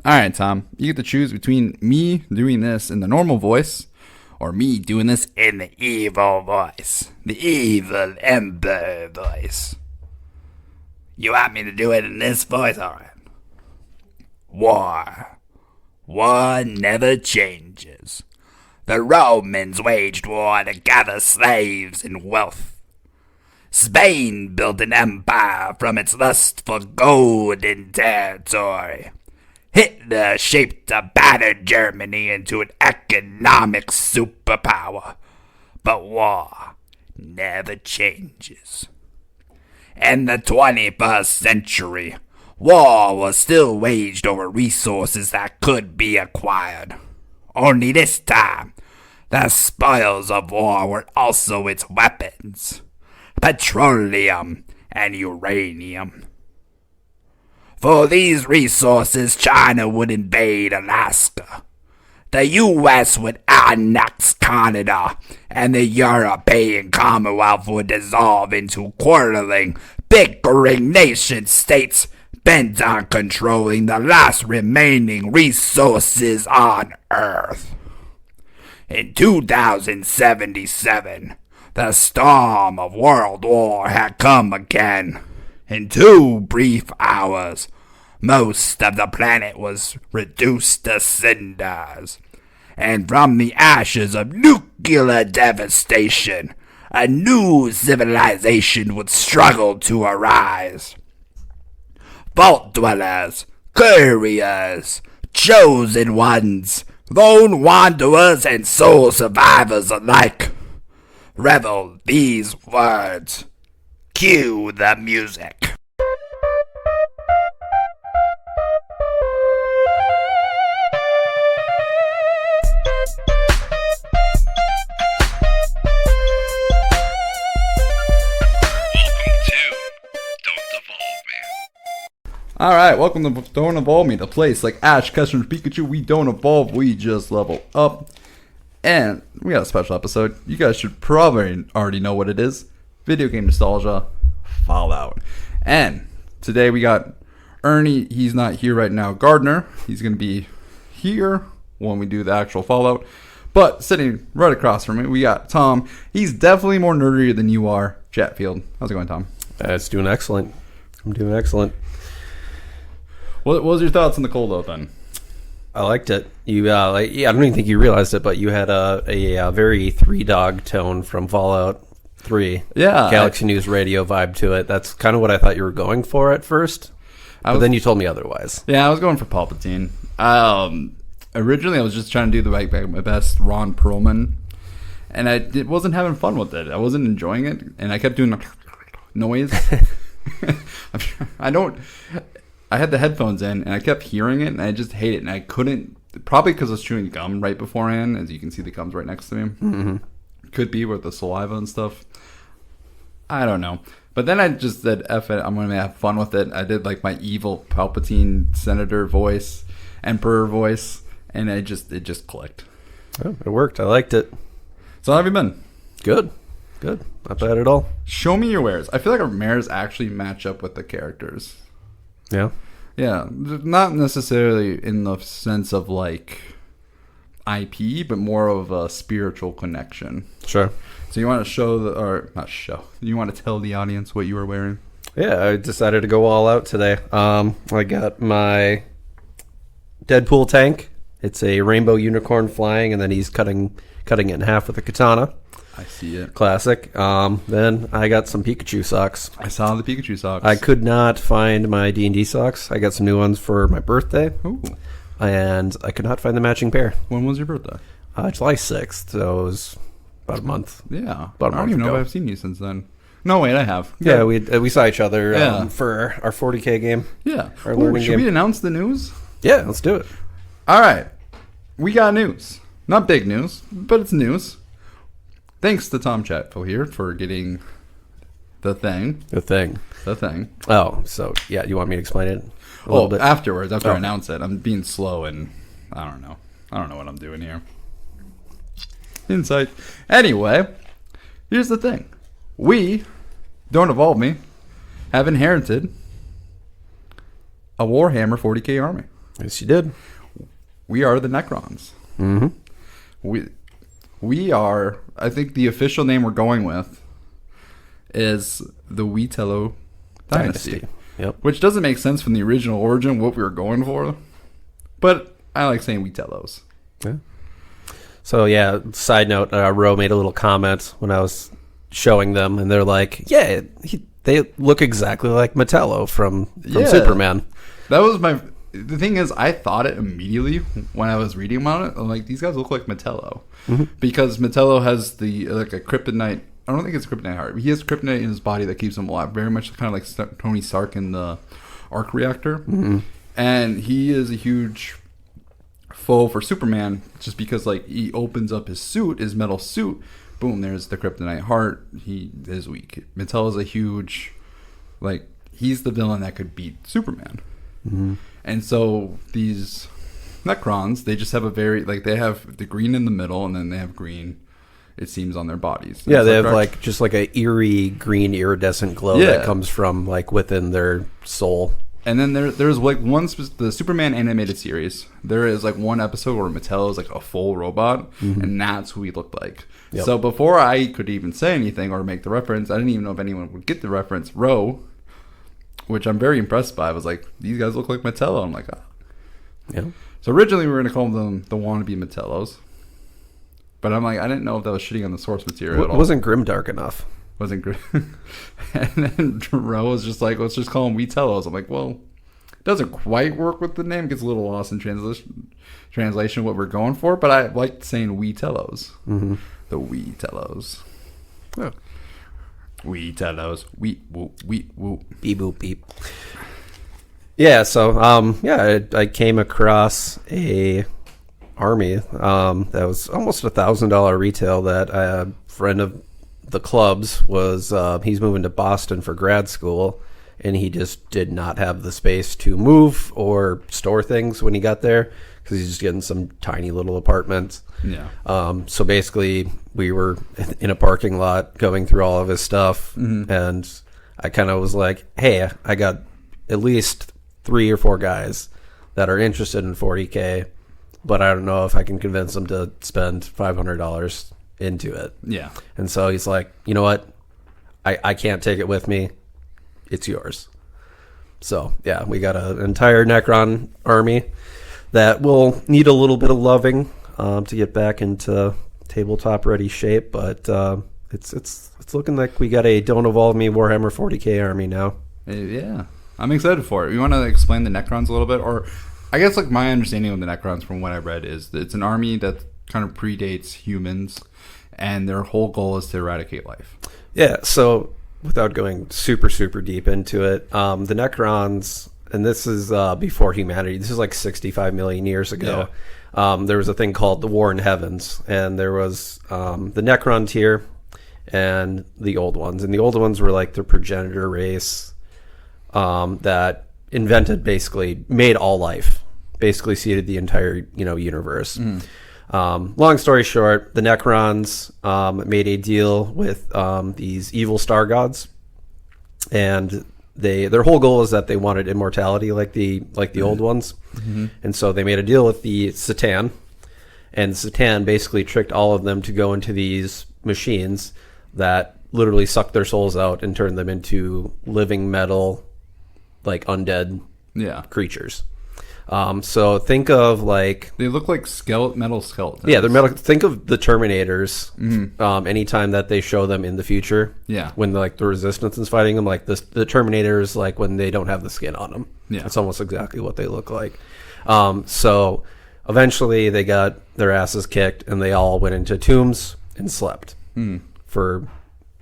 All right, Tom. You get to choose between me doing this in the normal voice or me doing this in the evil voice. The evil ember voice. You want me to do it in this voice? All right. War. War never changes. The Romans waged war to gather slaves and wealth. Spain built an empire from its lust for gold and territory. Hitler shaped a battered Germany into an economic superpower. But war never changes. In the 21st century, war was still waged over resources that could be acquired. Only this time, the spoils of war were also its weapons. Petroleum and uranium. For these resources, China would invade Alaska. The U.S. would annex Canada, and the European Commonwealth would dissolve into quarreling, bickering nation-states bent on controlling the last remaining resources on Earth. In 2077, the storm of World War had come again. In 2 brief hours, most of the planet was reduced to cinders. And from the ashes of nuclear devastation, a new civilization would struggle to arise. Vault dwellers, couriers, chosen ones, lone wanderers, and soul survivors alike. Revel these words. Cue the music. Alright, welcome to Don't Evolve Me, the place like Ash, Ketchum, Pikachu. We don't evolve, we just level up. And we got a special episode. You guys should probably already know what it is. Video game nostalgia, Fallout. And today we got Ernie. He's not here right now. Gardner, he's going to be here when we do the actual Fallout. But sitting right across from me, we got Tom. He's definitely more nerdier than you are. Chatfield. How's it going, Tom? It's doing excellent. I'm doing excellent. What was your thoughts on the cold open? I liked it. I don't even think you realized it, but you had a very Three Dog tone from Fallout 3. Yeah. Galaxy News Radio vibe to it. That's kind of what I thought you were going for at first. But then you told me otherwise. Yeah, I was going for Palpatine. Originally, I was just trying to do my best Ron Perlman, and I wasn't having fun with it. I wasn't enjoying it, and I kept doing the noise. I had the headphones in, and I kept hearing it, and I just hate it, and I couldn't, probably because I was chewing gum right beforehand, as you can see the gum's right next to me. Mm-hmm. Could be with the saliva and stuff. I don't know. But then I just said, F it, I'm going to have fun with it. I did like my evil Palpatine senator voice, emperor voice, and it just clicked. Oh, it worked. I liked it. So how have you been? Good. Not bad at all. Show me your wares. I feel like our wares actually match up with the characters. Yeah. Yeah, not necessarily in the sense of like IP, but more of a spiritual connection. Sure. So you want to you want to tell the audience what you were wearing? Yeah, I decided to go all out today. I got my Deadpool tank. It's a rainbow unicorn flying, and then he's cutting it in half with a katana. I see it. Classic. Then I got some Pikachu socks. I saw the Pikachu socks. I could not find my D&D socks. I got some new ones for my birthday. Ooh. And I could not find the matching pair. When was your birthday? July 6th, so it was about a month. Yeah. About a month I don't even know ago. if I've seen you since then. No, wait, I have. Yeah, we saw each other Yeah. for our 40K game. Yeah. Our learning should game. we announce the news? Yeah, let's do it. All right. We got news. Not big news, but it's news. Thanks to Tom Chatfield here for getting the thing. The thing. Oh, so yeah, you want me to explain it a little bit? Afterwards, after I announce it. I'm being slow and I don't know. I don't know what I'm doing here. Insight. Anyway, here's the thing. We, Don't Evolve Me, have inherited a Warhammer 40k army. Yes, you did. We are the Necrons. Mm-hmm. We are, I think the official name we're going with is the Wheatello Dynasty. Yep. Which doesn't make sense from the original origin, what we were going for. But I like saying Wheatellos. Yeah. So, yeah, side note, Ro made a little comment when I was showing them, and they're like, yeah, they look exactly like Metallo from Superman. That was the thing is, I thought it immediately when I was reading about it. I'm like, these guys look like Metallo. Mm-hmm. Because Metallo has a kryptonite. I don't think it's kryptonite heart. He has kryptonite in his body that keeps him alive. Very much kind of like Tony Stark in the arc reactor. Mm-hmm. And he is a huge foe for Superman just because like he opens up his metal suit, boom, there's the kryptonite heart. He is weak. Metallo is a huge, like, he's the villain that could beat Superman. Mm-hmm. And so these Necrons, they just have they have the green in the middle, and then they have green, it seems, on their bodies. Yeah, they have like just like a eerie green iridescent glow that comes from like within their soul. And then there's like the Superman animated series. There is like one episode where Metallo is like a full robot, and that's who he looked like. Yep. So before I could even say anything or make the reference, I didn't even know if anyone would get the reference. Ro, which I'm very impressed by, was like, these guys look like Metallo. I'm like, yeah. So originally we were going to call them the wannabe Metallos. But I'm like, I didn't know if that was shitting on the source material at all. Wasn't grimdark enough. Wasn't good. And then Ro was just like, let's just call them Wheatellos. I'm like, well, it doesn't quite work with the name. It gets a little lost in translation what we're going for. But I like saying Wheatellos. Mm-hmm. The Wheatellos. Oh. Wheatellos. Wheat whoop, wheat whoop. Beep boop beep. Yeah, so I came across a army that was almost $1,000 retail that a friend of the club's was he's moving to Boston for grad school, and he just did not have the space to move or store things when he got there because he's just getting some tiny little apartments. Yeah. So basically we were in a parking lot going through all of his stuff, and I kind of was like, hey, I got at least 3 or 4 guys that are interested in 40K, but I don't know if I can convince them to spend $500 into it. Yeah. And so he's like, you know what? I can't take it with me. It's yours. So, yeah, we got an entire Necron army that will need a little bit of loving to get back into tabletop-ready shape, but it's looking like we got a Don't Evolve Me Warhammer 40K army now. Yeah. I'm excited for it. You want to explain the Necrons a little bit? Or I guess like my understanding of the Necrons from what I read is that it's an army that kind of predates humans, and their whole goal is to eradicate life. Yeah, so without going super, super deep into it, the Necrons, and this is before humanity, this is like 65 million years ago, there was a thing called the War in Heavens, and there was the Necron tier and the old ones. And the old ones were like the progenitor race that basically made all life, basically seeded the entire universe. Long story short, the Necrons made a deal with these evil star gods, and their whole goal is that they wanted immortality like the old ones. And so they made a deal with the Satan, and Satan basically tricked all of them to go into these machines that literally sucked their souls out and turned them into living metal, like undead creatures. So think of like, they look like metal skeletons. Yeah, they're metal. Think of the Terminators. Anytime that they show them in the future, when the Resistance is fighting them, like the Terminators, like when they don't have the skin on them. Yeah, it's almost exactly what they look like. So eventually they got their asses kicked, and they all went into tombs and slept for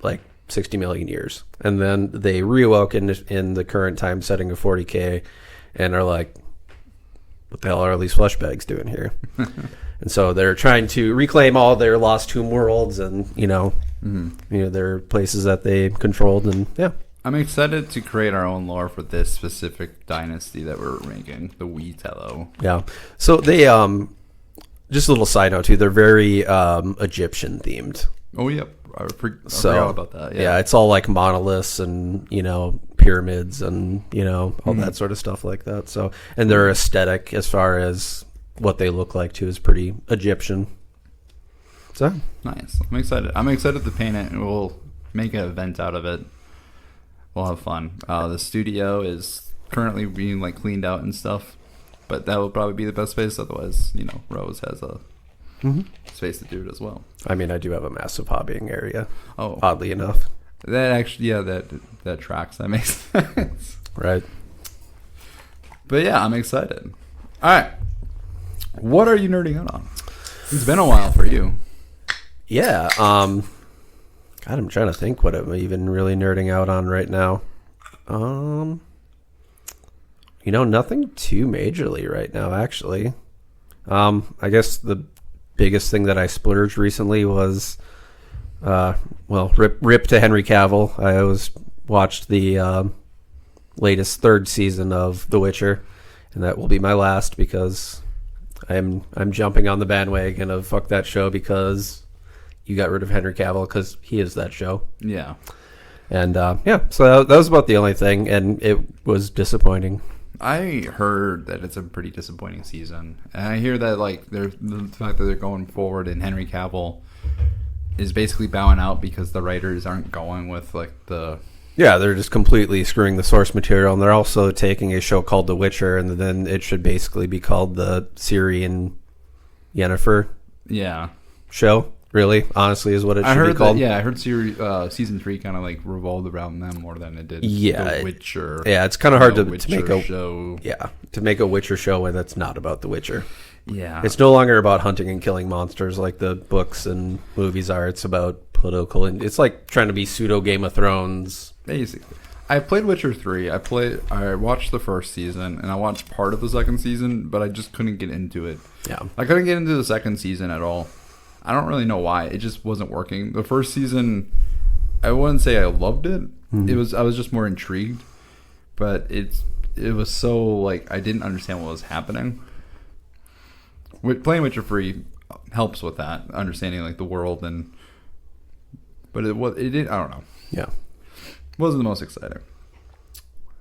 like 60 million years, and then they reawoke in the current time setting of 40K, and are like, what the hell are all these flesh bags doing here? And so they're trying to reclaim all their lost tomb worlds, and their places that they controlled. And I'm excited to create our own lore for this specific dynasty that we're making, the Wheatello. Yeah. So they just a little side note too, they're very Egyptian themed. Oh yep. I forgot about that. Yeah, it's all like monoliths and pyramids and, all that sort of stuff like that. So, and their aesthetic as far as what they look like too is pretty Egyptian. So nice. I'm excited to paint it, and we'll make an event out of it. We'll have fun. The studio is currently being like cleaned out and stuff, but that will probably be the best space. Otherwise, Rose has a space to do it as well. I mean, I do have a massive hobbying area. Oh, oddly enough, that actually, that tracks. That makes sense, right? But yeah, I'm excited. All right, what are you nerding out on? It's been a while for you. Yeah. God, I'm trying to think what I'm even really nerding out on right now. Nothing too majorly right now, actually. I guess the biggest thing that I splurged recently was, rip to Henry Cavill. I always watched the latest third season of The Witcher, and that will be my last because I'm jumping on the bandwagon of fuck that show because you got rid of Henry Cavill because he is that show. Yeah. And so that was about the only thing, and it was disappointing. I heard that it's a pretty disappointing season, and I hear that the fact that they're going forward and Henry Cavill is basically bowing out because the writers aren't going with the. Yeah, they're just completely screwing the source material, and they're also taking a show called The Witcher, and then it should basically be called the Ciri and Yennefer show. Really, honestly, is what it should be called. I heard season 3 kind of revolved around them more than it did The Witcher. Yeah, it's kind of hard to make a show. Yeah, to make a Witcher show when that's not about The Witcher. Yeah, it's no longer about hunting and killing monsters like the books and movies are. It's about political, and it's like trying to be pseudo Game of Thrones. Basically, I played Witcher 3. I watched the first season, and I watched part of the second season, but I just couldn't get into it. Yeah, I couldn't get into the second season at all. I don't really know why. It just wasn't working. The first season, I wouldn't say I loved it. Mm-hmm. I was just more intrigued, but it was so I didn't understand what was happening. Playing Witcher 3 helps with that, understanding the world but it did. I don't know. Yeah, wasn't the most exciting.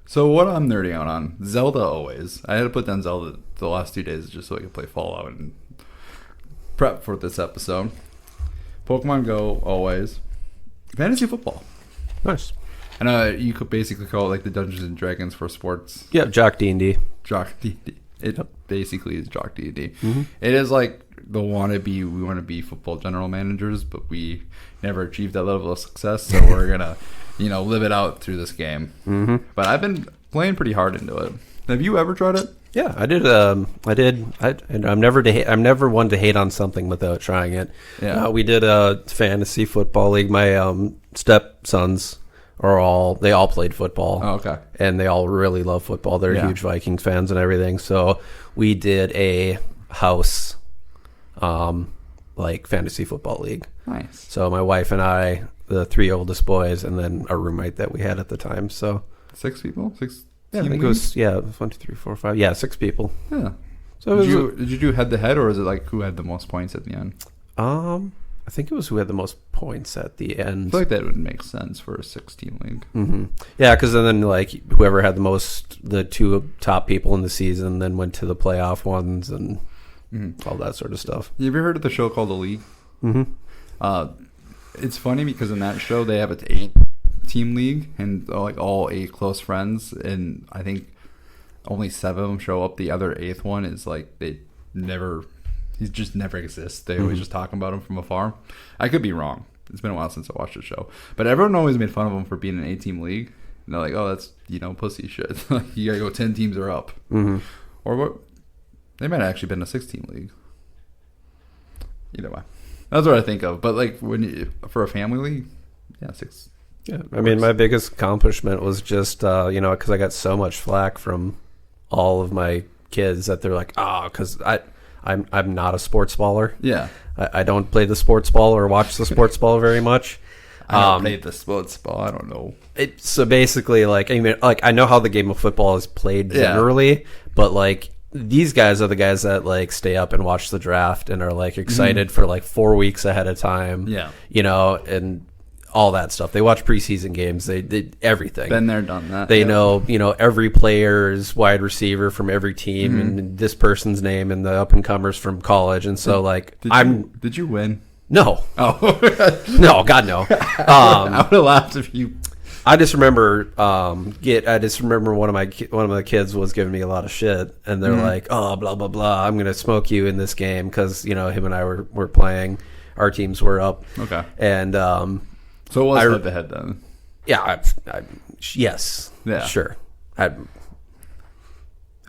So what I'm nerding out on, Zelda always. I had to put down Zelda the last 2 days just so I could play Fallout and prep for this episode. Pokemon Go always. Fantasy football. Nice. And you could basically call it the Dungeons and Dragons for sports. Yeah, Jock D&D. Jock D&D. It basically is Jock D&D. Mm-hmm. It is we want to be football general managers, but we never achieved that level of success, so we're gonna live it out through this game. Mm-hmm. But I've been playing pretty hard into it. Have you ever tried it? Yeah, I did. I'm never one to hate on something without trying it. Yeah, we did a fantasy football league. My stepsons they all played football. Oh, okay, and they all really love football. They're huge Vikings fans and everything. So we did a house, fantasy football league. Nice. So my wife and I, the 3 oldest boys, and then a roommate that we had at the time. So 6 people, 6. Yeah, I think it was 1, 2, 3, 4, 5. Yeah, 6 people. Yeah. So did you do head to head, or is it who had the most points at the end? I think it was who had the most points at the end. I feel that would make sense for a 6-team league. Mm-hmm. Yeah, because then whoever had the 2 top people in the season then went to the playoff ones and all that sort of stuff. Have you ever heard of the show called The League? Mm-hmm. It's funny because in that show they have an 8-team league and all 8 close friends, and I think only 7 of them show up. The other 8th one is he just never exists. They always just talking about him from afar. I could be wrong. It's been a while since I watched the show, but everyone always made fun of him for being an 8-team league. And they're like, "Oh, that's pussy shit. You gotta go 10 teams or up." Mm-hmm. Or what? They might have actually been a 6-team league. Either way, that's what I think of. But for a family league, 6. Yeah, I mean, my biggest accomplishment was just because I got so much flack from all of my kids that they're like, because I'm not a sports baller. Yeah, I don't play the sports ball or watch the sports ball very much. I don't play the sports ball. I don't know. So basically, I know how the game of football is played generally, but these guys are the guys that stay up and watch the draft and are excited for 4 weeks ahead of time. Yeah, and all that stuff. They watch preseason games. They did everything. Been there, done that. They know, every player's wide receiver from every team and this person's name and the up and comers from college. And so, did you win? No. Oh, no, God, no. I would have laughed if you. I just remember, one of the kids was giving me a lot of shit, and they're like, "Oh, blah blah blah, I'm gonna smoke you in this game," because him and I were playing, our teams were up. Okay. And so it was head to head then. Yeah. Yes. Yeah. Sure. I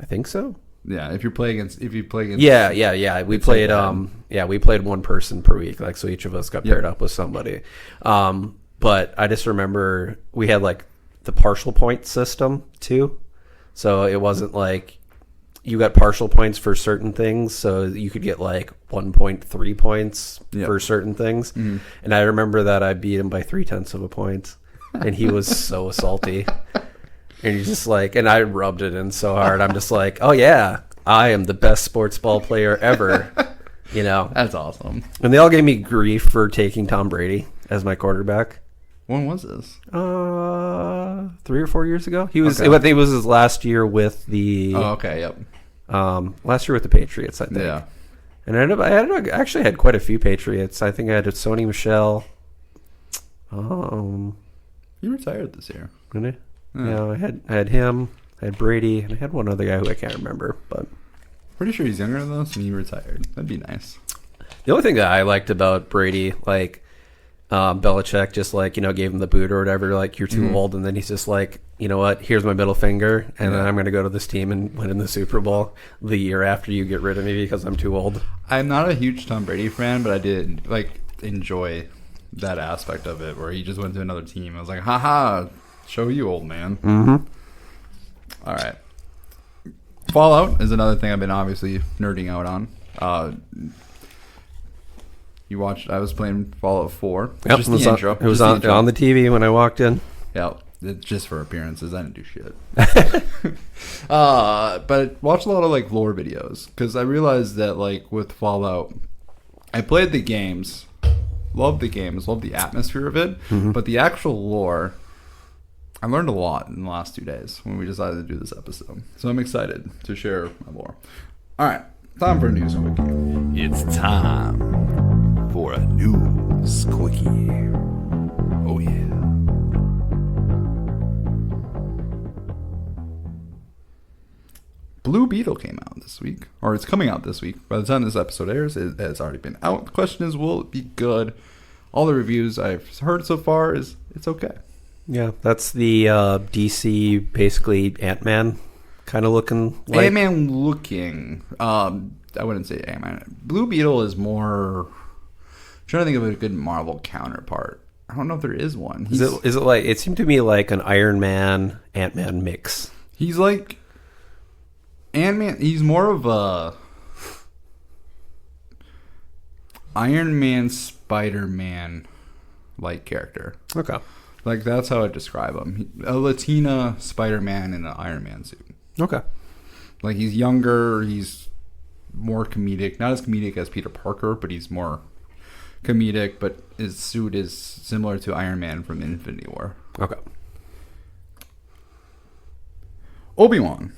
think so. Yeah. If you play against. Yeah. We played. We played one person per week. So each of us got paired up with somebody. But I just remember we had the partial point system too. So it wasn't like you got partial points for certain things. So you could get 1.3 points for certain things. Mm-hmm. And I remember that I beat him by 0.3 of a point. And he was so salty. And he's just and I rubbed it in so hard. I'm just oh yeah, I am the best sports ball player ever. That's awesome. And they all gave me grief for taking Tom Brady as my quarterback. When was this? 3 or 4 years ago. He was. Okay. I think it was his last year with the. Oh, okay. Yep. Last year with the Patriots, I think. Yeah. And I actually had quite a few Patriots. I think I had Sony Michel. He retired this year. Did he? Yeah. I had him. I had Brady, and I had one other guy who I can't remember, but pretty sure he's younger than us, and he retired. That'd be nice. The only thing that I liked about Brady, Belichick just gave him the boot or whatever, you're too old, and then he's just you know what, here's my middle finger, and then I'm going to go to this team and win in the Super Bowl the year after you get rid of me because I'm too old. I'm not a huge Tom Brady fan, but I did enjoy that aspect of it where he just went to another team. I was like, haha, show you, old man. Mm-hmm. All right. Fallout is another thing I've been obviously nerding out on. I was playing Fallout 4. Yep, just the intro. It was on the TV when I walked in. Yeah, just for appearances. I didn't do shit. But I watched a lot of lore videos because I realized that with Fallout, I played the games, loved the atmosphere of it, but the actual lore, I learned a lot in the last 2 days when we decided to do this episode. So I'm excited to share my lore. All right, time for a news quickie. It's time for a news quickie. Oh yeah. Blue Beetle came out this week, or it's coming out this week. By the time this episode airs, it has already been out. The question is, will it be good? All the reviews I've heard so far is it's okay. Yeah, that's the DC, basically Ant-Man kind of looking. Ant-Man looking. I wouldn't say Ant-Man. Blue Beetle is more. I'm trying to think of a good Marvel counterpart. I don't know if there is one. Is it like? It seemed to me like an Iron Man Ant-Man mix. He's like Ant-Man. He's more of a Iron Man, Spider-Man like character. Okay. That's how I describe him. A Latina Spider-Man in an Iron Man suit. Okay. He's younger. He's more comedic. Not as comedic as Peter Parker, but he's more comedic. But his suit is similar to Iron Man from Infinity War. Okay. Obi-Wan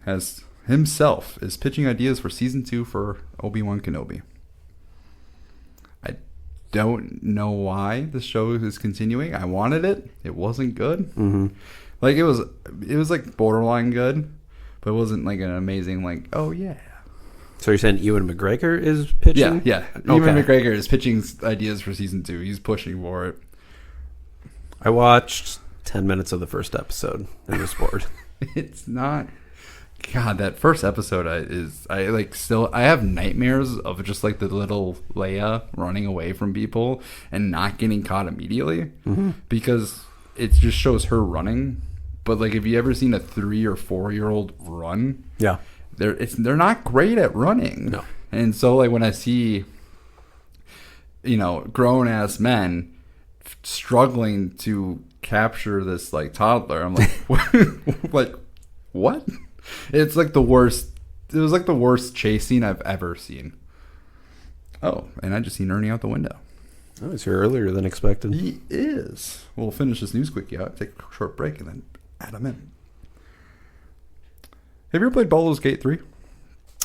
is pitching ideas for season 2 for Obi-Wan Kenobi. Don't know why the show is continuing. I wanted it. It wasn't good. Mm-hmm. It was borderline good, but it wasn't an amazing oh yeah. So you're saying Ewan McGregor is pitching? Yeah. Ewan McGregor is pitching ideas for season 2. He's pushing for it. I watched 10 minutes of the first episode and was bored. It's not. God, that first episode I have nightmares of just the little Leia running away from people and not getting caught immediately because it just shows her running. But if you ever seen a 3 or 4 year old run, yeah, they're not great at running. No, and so when I see grown ass men struggling to capture this toddler, I'm what? It's the worst. It was the worst chase scene I've ever seen. Oh, and I just seen Ernie out the window. Oh, he's here earlier than expected. He is. We'll finish this news quickie out, take a short break, and then add him in. Have you ever played Baldur's Gate 3?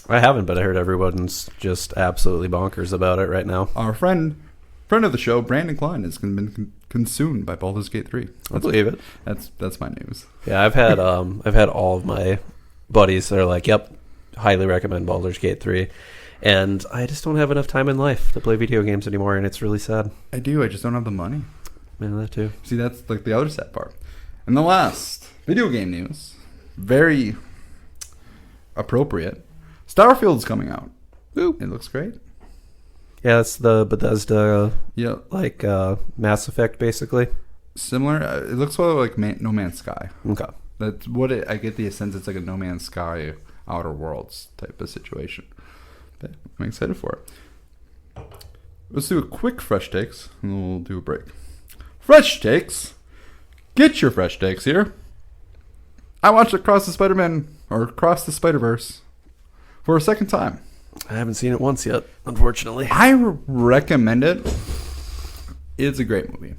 I haven't, but I heard everyone's just absolutely bonkers about it right now. Our friend of the show, Brandon Klein, has been consumed by Baldur's Gate 3. I believe it. That's my news. Yeah, I've had all of my buddies that are like, "Yep, highly recommend Baldur's Gate 3," and I just don't have enough time in life to play video games anymore, and it's really sad. I do. I just don't have the money. Man, that too. See, that's like the other sad part. And the last video game news, very appropriate. Starfield's coming out. Ooh. It looks great. Yeah, it's the Bethesda, Yeah, like Mass Effect, basically. similar. It looks sort of like No Man's Sky. Okay. That's what I get the sense it's like a No Man's Sky Outer Worlds type of situation. But I'm excited for it. Let's do a quick fresh takes, and then we'll do a break. Fresh takes. Get your fresh takes here. I watched Across the Spider-Verse for a second time. I haven't seen it once yet, unfortunately. I recommend it. It's a great movie.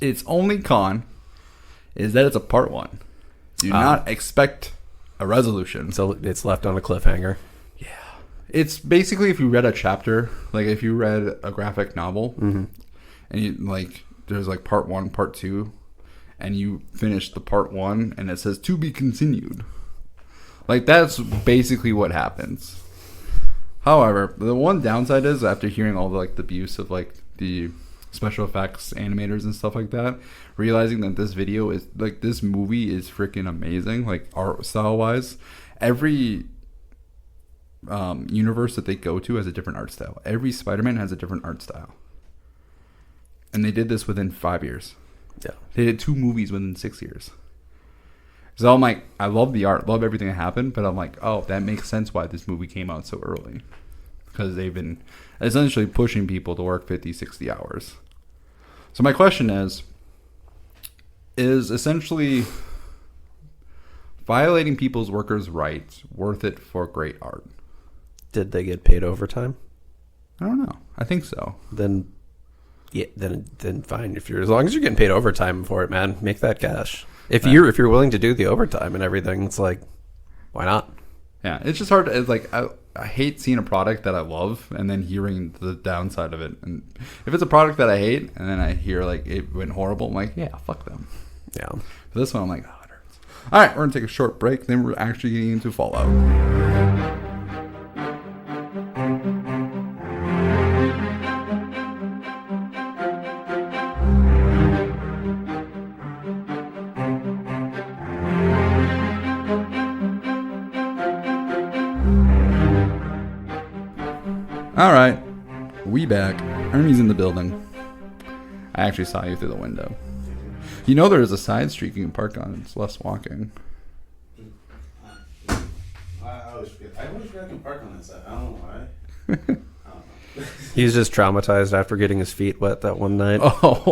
Its only con is that it's a part one. Do not expect a resolution. So it's left on a cliffhanger. Yeah. It's basically if you read a chapter, like if you read a graphic novel, and you like, there's like part one, part two, and you finish the part one, and it says to be continued. Like that's basically what happens. However, the one downside is after hearing all the like the abuse of like the special effects animators and stuff like that, realizing that this movie is freaking amazing, like art style wise. Every universe that they go to has a different art style. Every Spider-Man has a different art style, and they did this within 5 years. Yeah, they did 2 movies within 6 years. So I'm like, I love the art, love everything that happened, but I'm like, oh, that makes sense why this movie came out so early. Because they've been essentially pushing people to work 50, 60 hours. So my question is essentially violating people's workers' rights worth it for great art? Did they get paid overtime? I don't know. I think so. Then fine. As long as you're getting paid overtime for it, man, make that cash. If you're willing to do the overtime and everything, it's like, why not? Yeah, it's just hard. It's like I hate seeing a product that I love and then hearing the downside of it. And if it's a product that I hate and then I hear like it went horrible, I'm like, yeah, fuck them. Yeah. For this one, I'm like, oh, it hurts. All right, we're gonna take a short break. Then we're actually getting into Fallout. All right, we back. Ernie's in the building. I actually saw you through the window. You know there is a side street you can park on. It's less walking. I always forget I can park on that side. I don't know why. I don't know. He's just traumatized after getting his feet wet that one night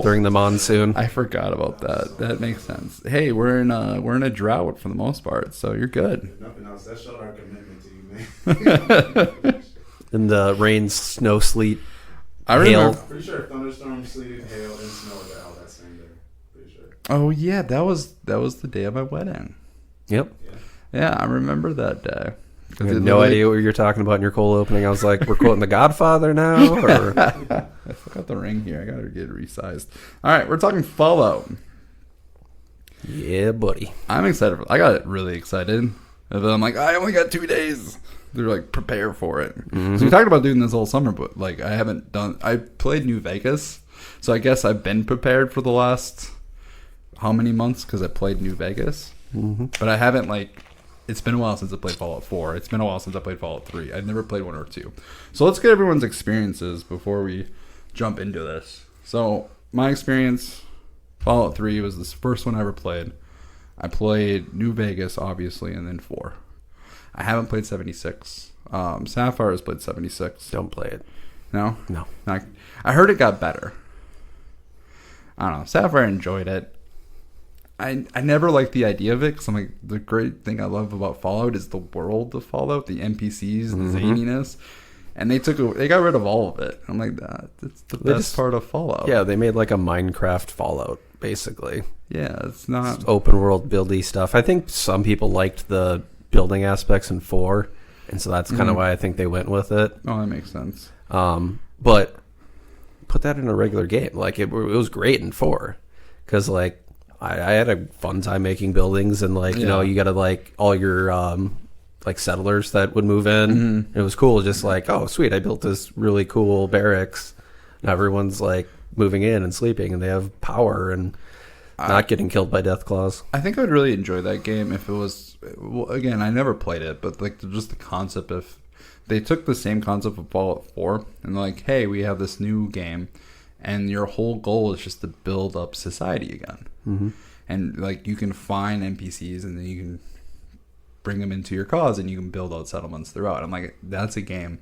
during the monsoon. I forgot about that. That makes sense. Hey, we're in a drought for the most part, so you're good. If nothing else, that showed our commitment to you, man. In the rain, snow, sleet, I remember. hail. Pretty sure thunderstorm, sleet, hail, and snow were all that same day. Pretty sure. Oh yeah, that was the day of my wedding. Yep. Yeah, I remember that day. I had no idea what you're talking about in your cold opening. I was like, we're quoting The Godfather now? Or? I forgot the ring here. I gotta get it resized. All right, we're talking Fallout. Yeah, buddy. I'm excited. I got really excited. And then I'm like, I only got 2 days. They're like, prepare for it. Mm-hmm. So we talked about doing this all summer, but like I played New Vegas. So I guess I've been prepared for the last how many months because I played New Vegas. Mm-hmm. But I haven't it's been a while since I played Fallout 4. It's been a while since I played Fallout 3. I've never played 1 or 2. So let's get everyone's experiences before we jump into this. So my experience, Fallout 3 was the first one I ever played. I played New Vegas, obviously, and then 4. I haven't played 76. Sapphire has played 76. Don't play it. No? No. I heard it got better. I don't know. Sapphire enjoyed it. I never liked the idea of it because I'm like, the great thing I love about Fallout is the world of Fallout, the NPCs, the zaniness. and they got rid of all of it. I'm like, that's the best part of Fallout. Yeah, they made like a Minecraft Fallout, basically. Yeah, it's not It's open world buildy stuff. I think some people liked the building aspects in 4, and so that's kind of why I think they went with it. Oh, that makes sense. But put that in a regular game. Like it was great in 4 because like I had a fun time making buildings, and like you know you got to like all your like settlers that would move in. It was cool, just like, oh sweet, I built this really cool barracks. Now everyone's like moving in and sleeping, and they have power and not getting killed by death claws. I think I would really enjoy that game if it was. Well, again, I never played it, but like just the concept of they took the same concept of Fallout 4 and they're like, hey, we have this new game, and your whole goal is just to build up society again, and like you can find NPCs and then you can bring them into your cause and you can build out settlements throughout. I'm like, that's a game,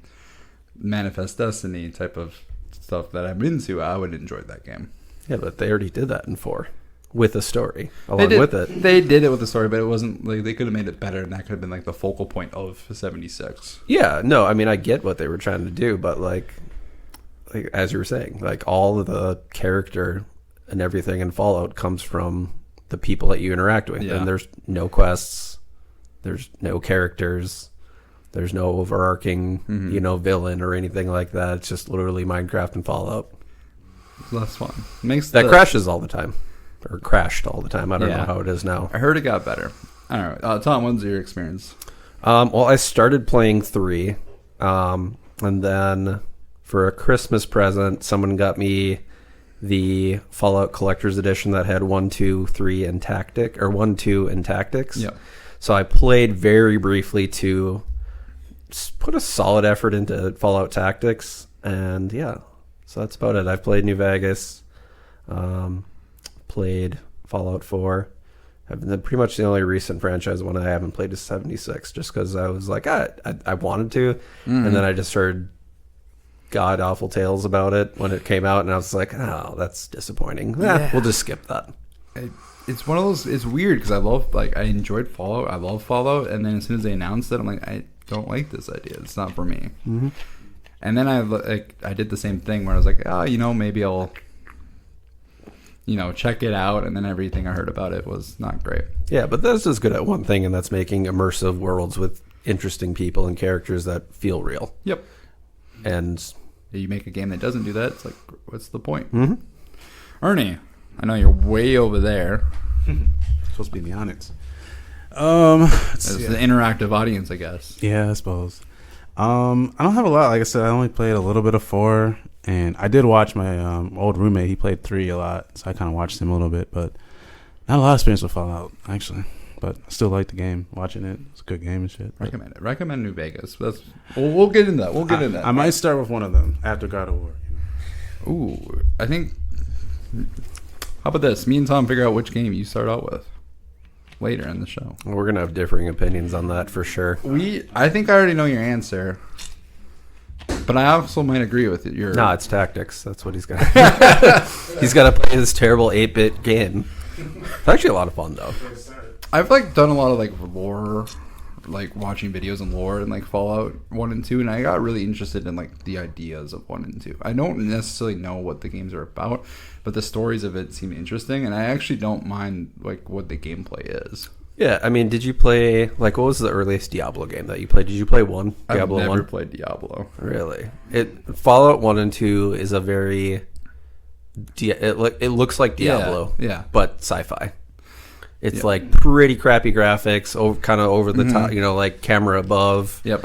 Manifest Destiny type of stuff that I'm into. I would enjoy that game. Yeah, but they already did that in 4 with a story along with it. They did it with a story, but it wasn't like they could have made it better, and that could have been like the focal point of 76. Yeah, no, I mean I get what they were trying to do, but like as you were saying, like all of the character and everything in Fallout comes from the people that you interact with, and there's no quests, there's no characters, there's no overarching villain or anything like that. It's just literally Minecraft and Fallout. Less fun. Crashes all the time. Or crashed all the time. I don't know how it is now. I heard it got better. All right. Tom, what's your experience? Well, I started playing 3. And then for a Christmas present, someone got me the Fallout Collector's Edition that had 1, 2, 3, and Tactic, or 1, 2, and Tactics. Yeah. So I played very briefly to put a solid effort into Fallout Tactics. And yeah, so that's about it. I've played New Vegas. Played Fallout 4. Pretty much the only recent franchise one I haven't played is 76, just because I was like, I wanted to, and then I just heard god awful tales about it when it came out, and I was like, oh, that's disappointing. We'll just skip that. It's one of those. It's weird because I enjoyed Fallout. I love Fallout, and then as soon as they announced it, I'm like, I don't like this idea. It's not for me. And then I did the same thing where I was like, maybe I'll check it out, and then everything I heard about it was not great. Yeah, but that's just good at one thing, and that's making immersive worlds with interesting people and characters that feel real. Yep. And you make a game that doesn't do that, it's like, what's the point? Ernie, I know you're way over there. Supposed to be in the audience. It's an interactive audience, I guess. Yeah, I suppose. I don't have a lot. Like I said, I only played a little bit of 4. And I did watch my old roommate. He played 3 a lot, so I kind of watched him a little bit. But not a lot of experience with Fallout, actually. But I still like the game, watching it. It's a good game and shit. Recommend it. Recommend New Vegas. We'll get into that. I might start with one of them after God of War. Ooh, I think... How about this? Me and Tom figure out which game you start out with later in the show. We're going to have differing opinions on that for sure. I think I already know your answer. But I also might agree with it. No, it's Tactics. That's what he's got. He's got to play this terrible 8-bit game. It's actually a lot of fun, though. I've done a lot of lore, watching videos on lore and Fallout 1 and 2, and I got really interested in the ideas of 1 and 2. I don't necessarily know what the games are about, but the stories of it seem interesting, and I actually don't mind what the gameplay is. Yeah, I mean, did you play, what was the earliest Diablo game that you played? Did you play 1? Diablo 1? I've never played Diablo. Really? Fallout 1 and 2 is a very, it looks like Diablo, but sci-fi. It's pretty crappy graphics, kind of over the top, camera above. Yep,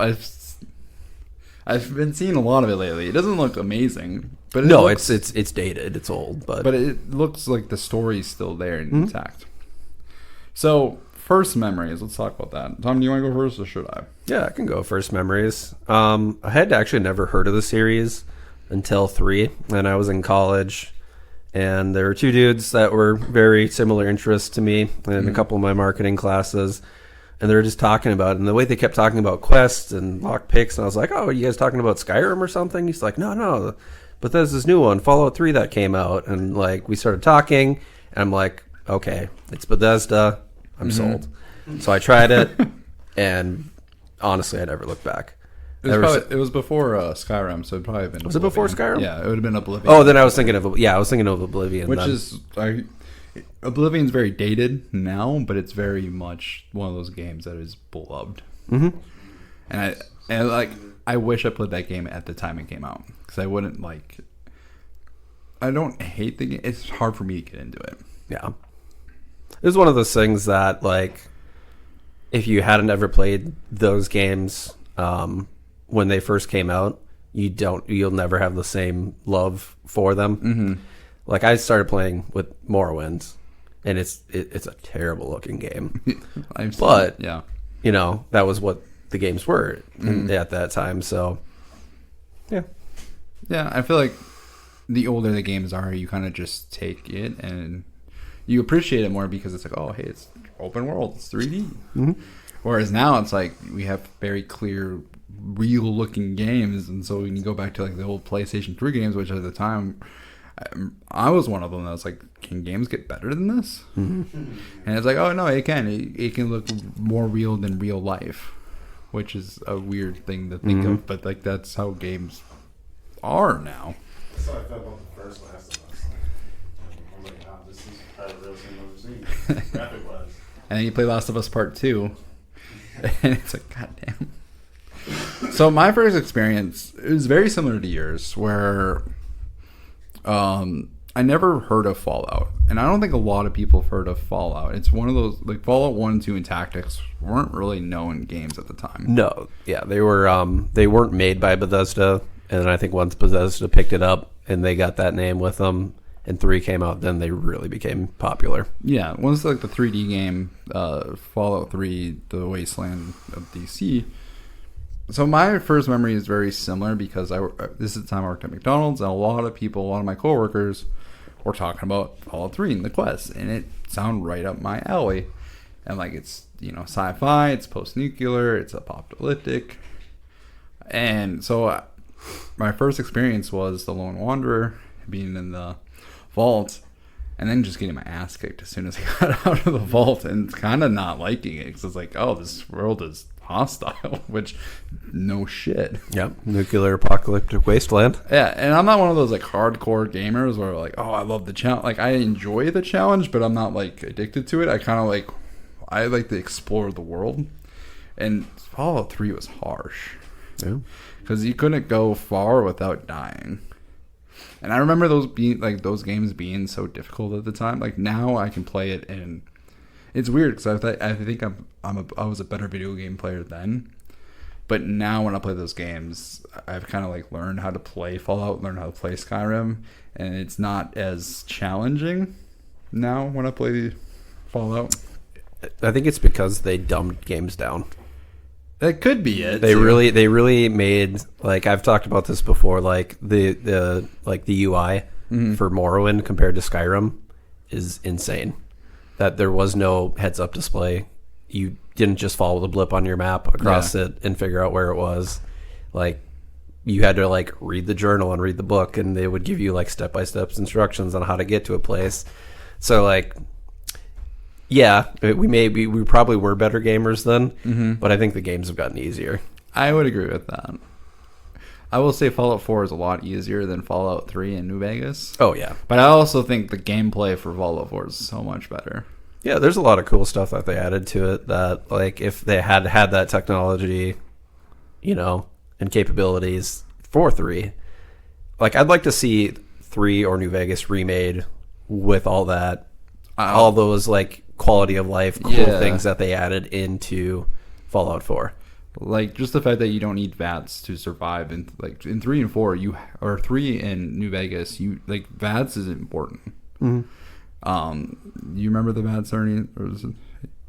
I've been seeing a lot of it lately. It doesn't look amazing, but it's dated, it's old, but it looks like the story's still there and intact. So, first memories. Let's talk about that. Tom, do you want to go first, or should I? Yeah, I can go first memories. I had actually never heard of the series until 3, and I was in college, and there were 2 dudes that were very similar interests to me in a couple of my marketing classes, and they were just talking about it, and the way they kept talking about quests and lock picks, and I was like, oh, are you guys talking about Skyrim or something? He's like, no, but there's this new one, Fallout 3, that came out, and we started talking, and I'm like, okay, it's Bethesda, I'm sold. So I tried it, and honestly, I never looked back. It was before Skyrim, so it'd probably have been. Was it before Oblivion. Skyrim? Yeah, it would have been Oblivion. Oh, then I was thinking of Oblivion, which then. is Oblivion's very dated now, but it's very much one of those games that is beloved. Mm-hmm. And I wish I played that game at the time it came out, because I wouldn't like. I don't hate the game. It's hard for me to get into it. Yeah, it was one of those things that, like, if you hadn't ever played those games when they first came out, you'll never have the same love for them. Mm-hmm. Like, I started playing with Morrowind, and it's a terrible looking game. But yeah, that was what the games were at that time. So yeah, I feel like the older the games are, you kind of just take it and you appreciate it more, because it's like, oh, hey, it's open world, it's 3D. Mm-hmm. Whereas now it's like we have very clear, real looking games, and so when you go back to like the old PlayStation 3 games, which at the time I was one of them that was like, can games get better than this? Mm-hmm. And it's like, oh no, it can. It can look more real than real life, which is a weird thing to think of, but like that's how games are now. That's how I felt about the first Last of Us. I'm like, wow, this is probably the real thing I've ever seen. Graphic wise. And then you play Last of Us Part 2, and it's like, goddamn. So my first experience is very similar to yours, where I never heard of Fallout, and I don't think a lot of people have heard of Fallout. It's one of those, like, Fallout 1, 2, and Tactics weren't really known games at the time. no, yeah, they weren't made by Bethesda, and I think once Bethesda picked it up and they got that name with them, and 3 came out, then they really became popular. Yeah, once like the 3D game, Fallout 3, the Wasteland of DC. So my first memory is very similar, because this is the time I worked at McDonald's, and a lot of my coworkers were talking about Fallout 3 and the quest, and it sounded right up my alley. And like, it's sci-fi, it's post-nuclear, it's apocalyptic, and so my first experience was the Lone Wanderer, being in the vault, and then just getting my ass kicked as soon as I got out of the vault, and kind of not liking it, because it's like, oh, this world is hostile, which, no shit. Yep, nuclear apocalyptic wasteland. Yeah, and I'm not one of those like hardcore gamers where like, oh, I love the challenge. Like, I enjoy the challenge, but I'm not like addicted to it. I like to explore the world, and Fallout 3 was harsh. Yeah, because you couldn't go far without dying. And I remember those games being so difficult at the time. Like, now I can play it, and it's weird, because I think I was a better video game player then. But now when I play those games, I've kind of like learned how to play Fallout, learned how to play Skyrim, and it's not as challenging now when I play Fallout. I think it's because they dumbed games down. That could be it. They really made, like, I've talked about this before, like the UI for Morrowind compared to Skyrim is insane. That there was no heads up display. You didn't just follow the blip on your map across it and figure out where it was. Like, you had to like read the journal and read the book, and they would give you like step-by-step instructions on how to get to a place. So like, yeah, we probably were better gamers then, but I think the games have gotten easier. I would agree with that. I will say Fallout 4 is a lot easier than Fallout 3 and New Vegas. Oh, yeah. But I also think the gameplay for Fallout 4 is so much better. Yeah, there's a lot of cool stuff that they added to it that, like, if they had that technology, and capabilities for 3, like, I'd like to see 3 or New Vegas remade with all that, all those, like, quality of life, cool things that they added into Fallout 4. Like, just the fact that you don't need VATS to survive, and like in 3 and 4, 3 in New Vegas, VATS is important. You remember the VATS, Ernie? Or was it,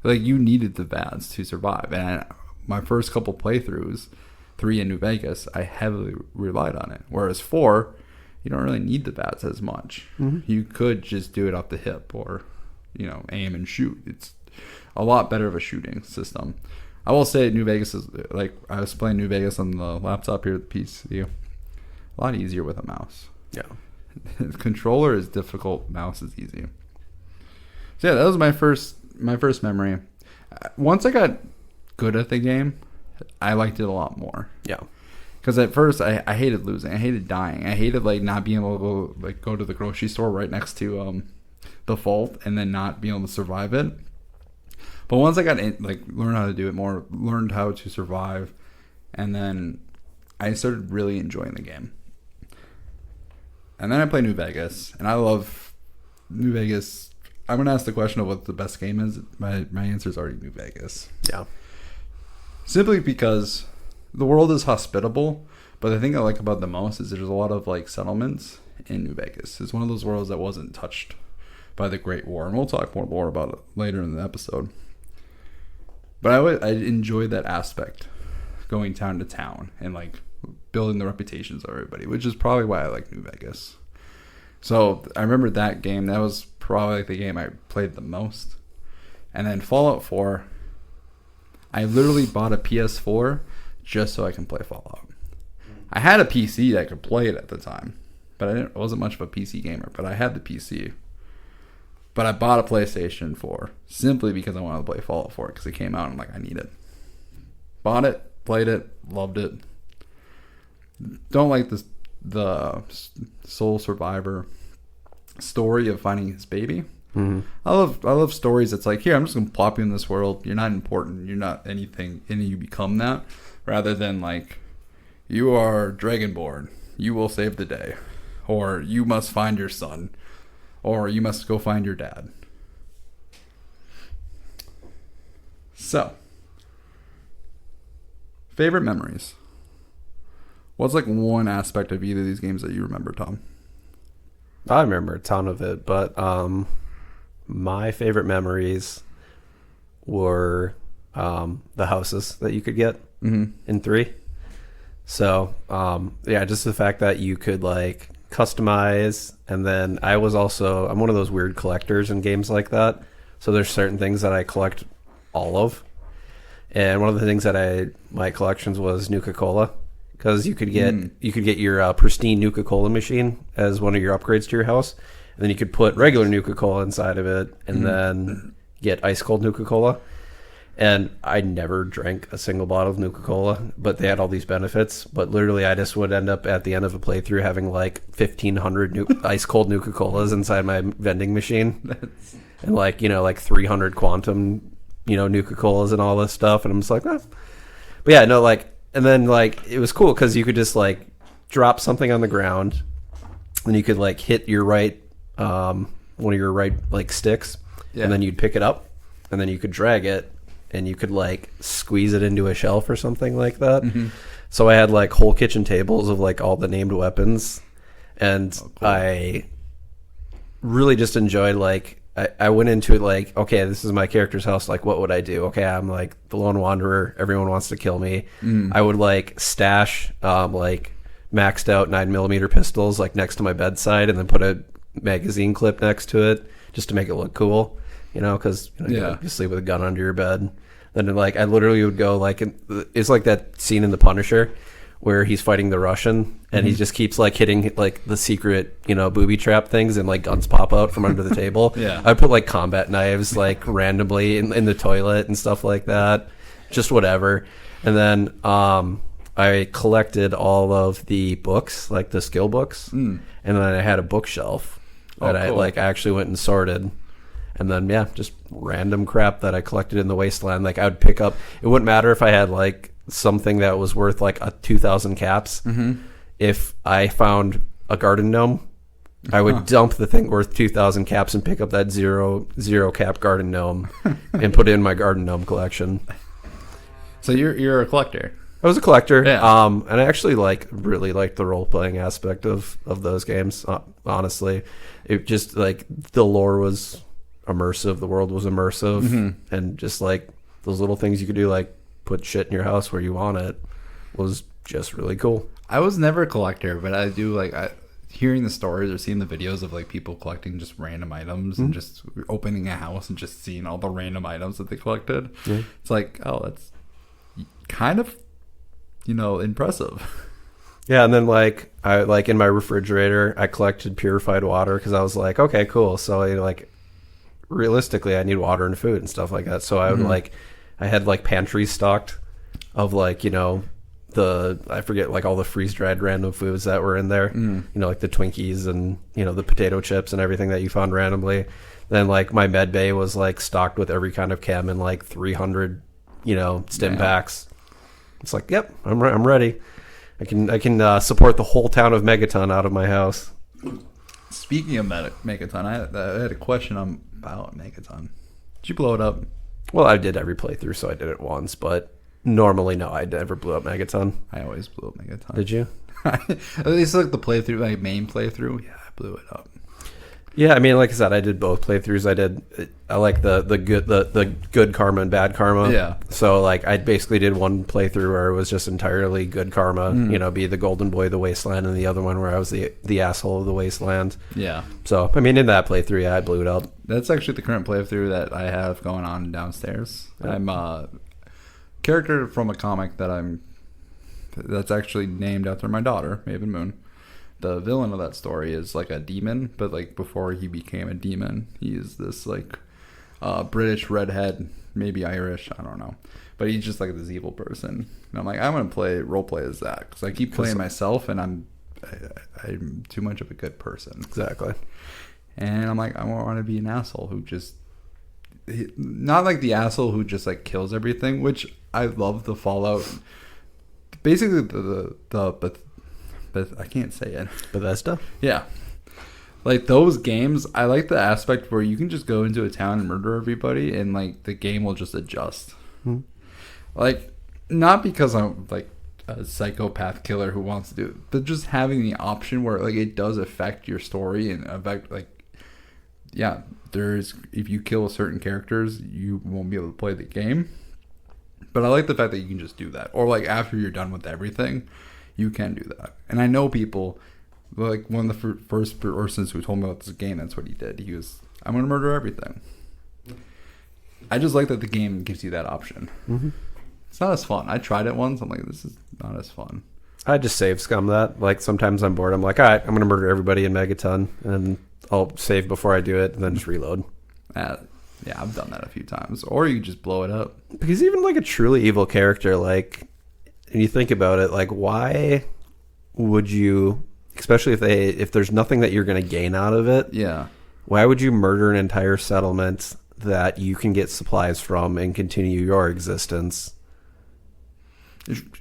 like, you needed the VATS to survive, and my first couple playthroughs, 3 in New Vegas, I heavily relied on it. Whereas 4, you don't really need the VATS as much. You could just do it off the hip, or aim and shoot. It's a lot better of a shooting system. I will say New Vegas is, like, I was playing New Vegas on the laptop here at the PC. A lot easier with a mouse. Yeah. The controller is difficult, mouse is easy. So yeah, that was my first memory. Once I got good at the game, I liked it a lot more. Yeah. Because at first I hated losing, I hated dying, I hated like not being able to go to the grocery store right next to the vault and then not being able to survive it. But once I got in, learned how to do it more, learned how to survive, and then I started really enjoying the game. And then I played New Vegas, and I love New Vegas. I'm going to ask the question of what the best game is. My answer is already New Vegas. Yeah. Simply because the world is hospitable, but the thing I like about it the most is there's a lot of settlements in New Vegas. It's one of those worlds that wasn't touched by the Great War, and we'll talk more about it later in the episode. But I enjoyed that aspect, going town to town and building the reputations of everybody, which is probably why I like New Vegas. So I remember that game. That was probably the game I played the most. And then Fallout 4, I literally bought a PS4 just so I can play Fallout. I had a PC that could play it at the time, but I wasn't much of a PC gamer, but I had the PC. But I bought a PlayStation 4 simply because I wanted to play Fallout 4 because it came out and I need it. Bought it, played it, loved it. Don't like the sole survivor story of finding his baby. Mm-hmm. I love stories that's here, I'm just gonna plop you in this world. You're not important. You're not anything, and you become that. Rather than you are Dragonborn. You will save the day, or you must find your son, or you must go find your dad. So, favorite memories. What's one aspect of either of these games that you remember, Tom? I remember a ton of it, but my favorite memories were the houses that you could get in 3. So, just the fact that you could customize, and then I'm one of those weird collectors in games like that. So there's certain things that I collect all of. And one of the things that my collections was Nuka-Cola. Because you could get your pristine Nuka-Cola machine as one of your upgrades to your house, and then you could put regular Nuka-Cola inside of it, and then get ice cold Nuka-Cola. And I never drank a single bottle of Nuka-Cola, but they had all these benefits. But literally, I just would end up at the end of a playthrough having 1,500 ice cold Nuka-Colas inside my vending machine, and 300 quantum, Nuka-Colas and all this stuff. And I'm just oh. But yeah, no, and then it was cool because you could just drop something on the ground, and you could hit your right one of your right sticks, and then you'd pick it up, and then you could drag it, and you could squeeze it into a shelf or something like that. Mm-hmm. So I had whole kitchen tables of all the named weapons, and cool. I really just enjoyed I went into it okay, this is my character's house. What would I do? Okay, I'm the lone wanderer. Everyone wants to kill me. I would stash maxed out 9mm pistols next to my bedside, and then put a magazine clip next to it just to make it look cool. Because you sleep with a gun under your bed. Then I literally would go it's like that scene in The Punisher where he's fighting the Russian, and he just keeps hitting the secret booby trap things, and guns pop out from under the table. Yeah, I put combat knives randomly in the toilet and stuff like that, just whatever. And then I collected all of the books, the skill books, and then I had a bookshelf that cool. I actually went and sorted. And then, just random crap that I collected in the wasteland. I would pick up, it wouldn't matter if I had something that was worth a 2,000 caps. Mm-hmm. If I found a garden gnome, I would dump the thing worth 2,000 caps and pick up that zero cap garden gnome and put it in my garden gnome collection. So you're a collector. I was a collector, yeah. And I actually really liked the role playing aspect of those games. Honestly, it just the lore was immersive, the world was immersive, and just those little things you could do, put shit in your house where you want it, was just really cool. I was never a collector, but I do hearing the stories or seeing the videos of people collecting just random items and just opening a house and just seeing all the random items that they collected. It's that's kind of impressive. Yeah, and then I in my refrigerator I collected purified water because I was okay, cool. So realistically I need water and food and stuff like that. So I would I had pantries stocked of I forget, like all the freeze-dried random foods that were in there. You know, like the Twinkies and, you know, the potato chips and everything that you found randomly. Then like my med bay was like stocked with every kind of chem and like 300, you know, stim packs. It's like, yep, I'm ready. I can support the whole town of Megaton out of my house. Speaking of Megaton, I had a question about Megaton. Did you blow it up? Well, I did every playthrough, so I did it once, but normally, no, I never blew up Megaton. I always blew up Megaton. Did you? At least like the playthrough, like main playthrough. Yeah, I blew it up. Yeah, I mean, like I said, I did both playthroughs. I like the good karma and bad karma. Yeah. So like, I basically did one playthrough where it was just entirely good karma. You know, be the golden boy of the wasteland, and the other one where I was the asshole of the wasteland. Yeah. So I mean, in that playthrough, yeah, I blew it up. That's actually the current playthrough that I have going on downstairs. I'm a character from a comic that's actually named after my daughter, Maven Moon. The villain of that story is like a demon, but like before he became a demon, he is this like British redhead, maybe Irish, I don't know, but he's just like this evil person. And I'm like, I'm gonna role play as that because I keep playing myself, and I'm too much of a good person. Exactly. And I'm like, I want to be an asshole who just not like the asshole who just like kills everything, which I love the Fallout. Basically, the I can't say it. Bethesda? Yeah. Like those games, I like the aspect where you can just go into a town and murder everybody and like the game will just adjust. Like, not because I'm like a psychopath killer who wants to do it, but just having the option where like it does affect your story and affect like, yeah, if you kill certain characters, you won't be able to play the game. But I like the fact that you can just do that. Or like after you're done with everything, you can do that. And I know people, like one of the first persons who told me about this game, that's what he did. He was, I'm going to murder everything. I just like that the game gives you that option. It's not as fun. I tried it once. I'm like, this is not as fun. I just save scum that. Like sometimes I'm bored. I'm like, all right, I'm going to murder everybody in Megaton, and I'll save before I do it and then just reload. Yeah, I've done that a few times. Or you just blow it up. Because even like a truly evil character, like, and you think about it, like, why would you, especially if there's nothing that you're going to gain out of it, yeah, why would you murder an entire settlement that you can get supplies from and continue your existence?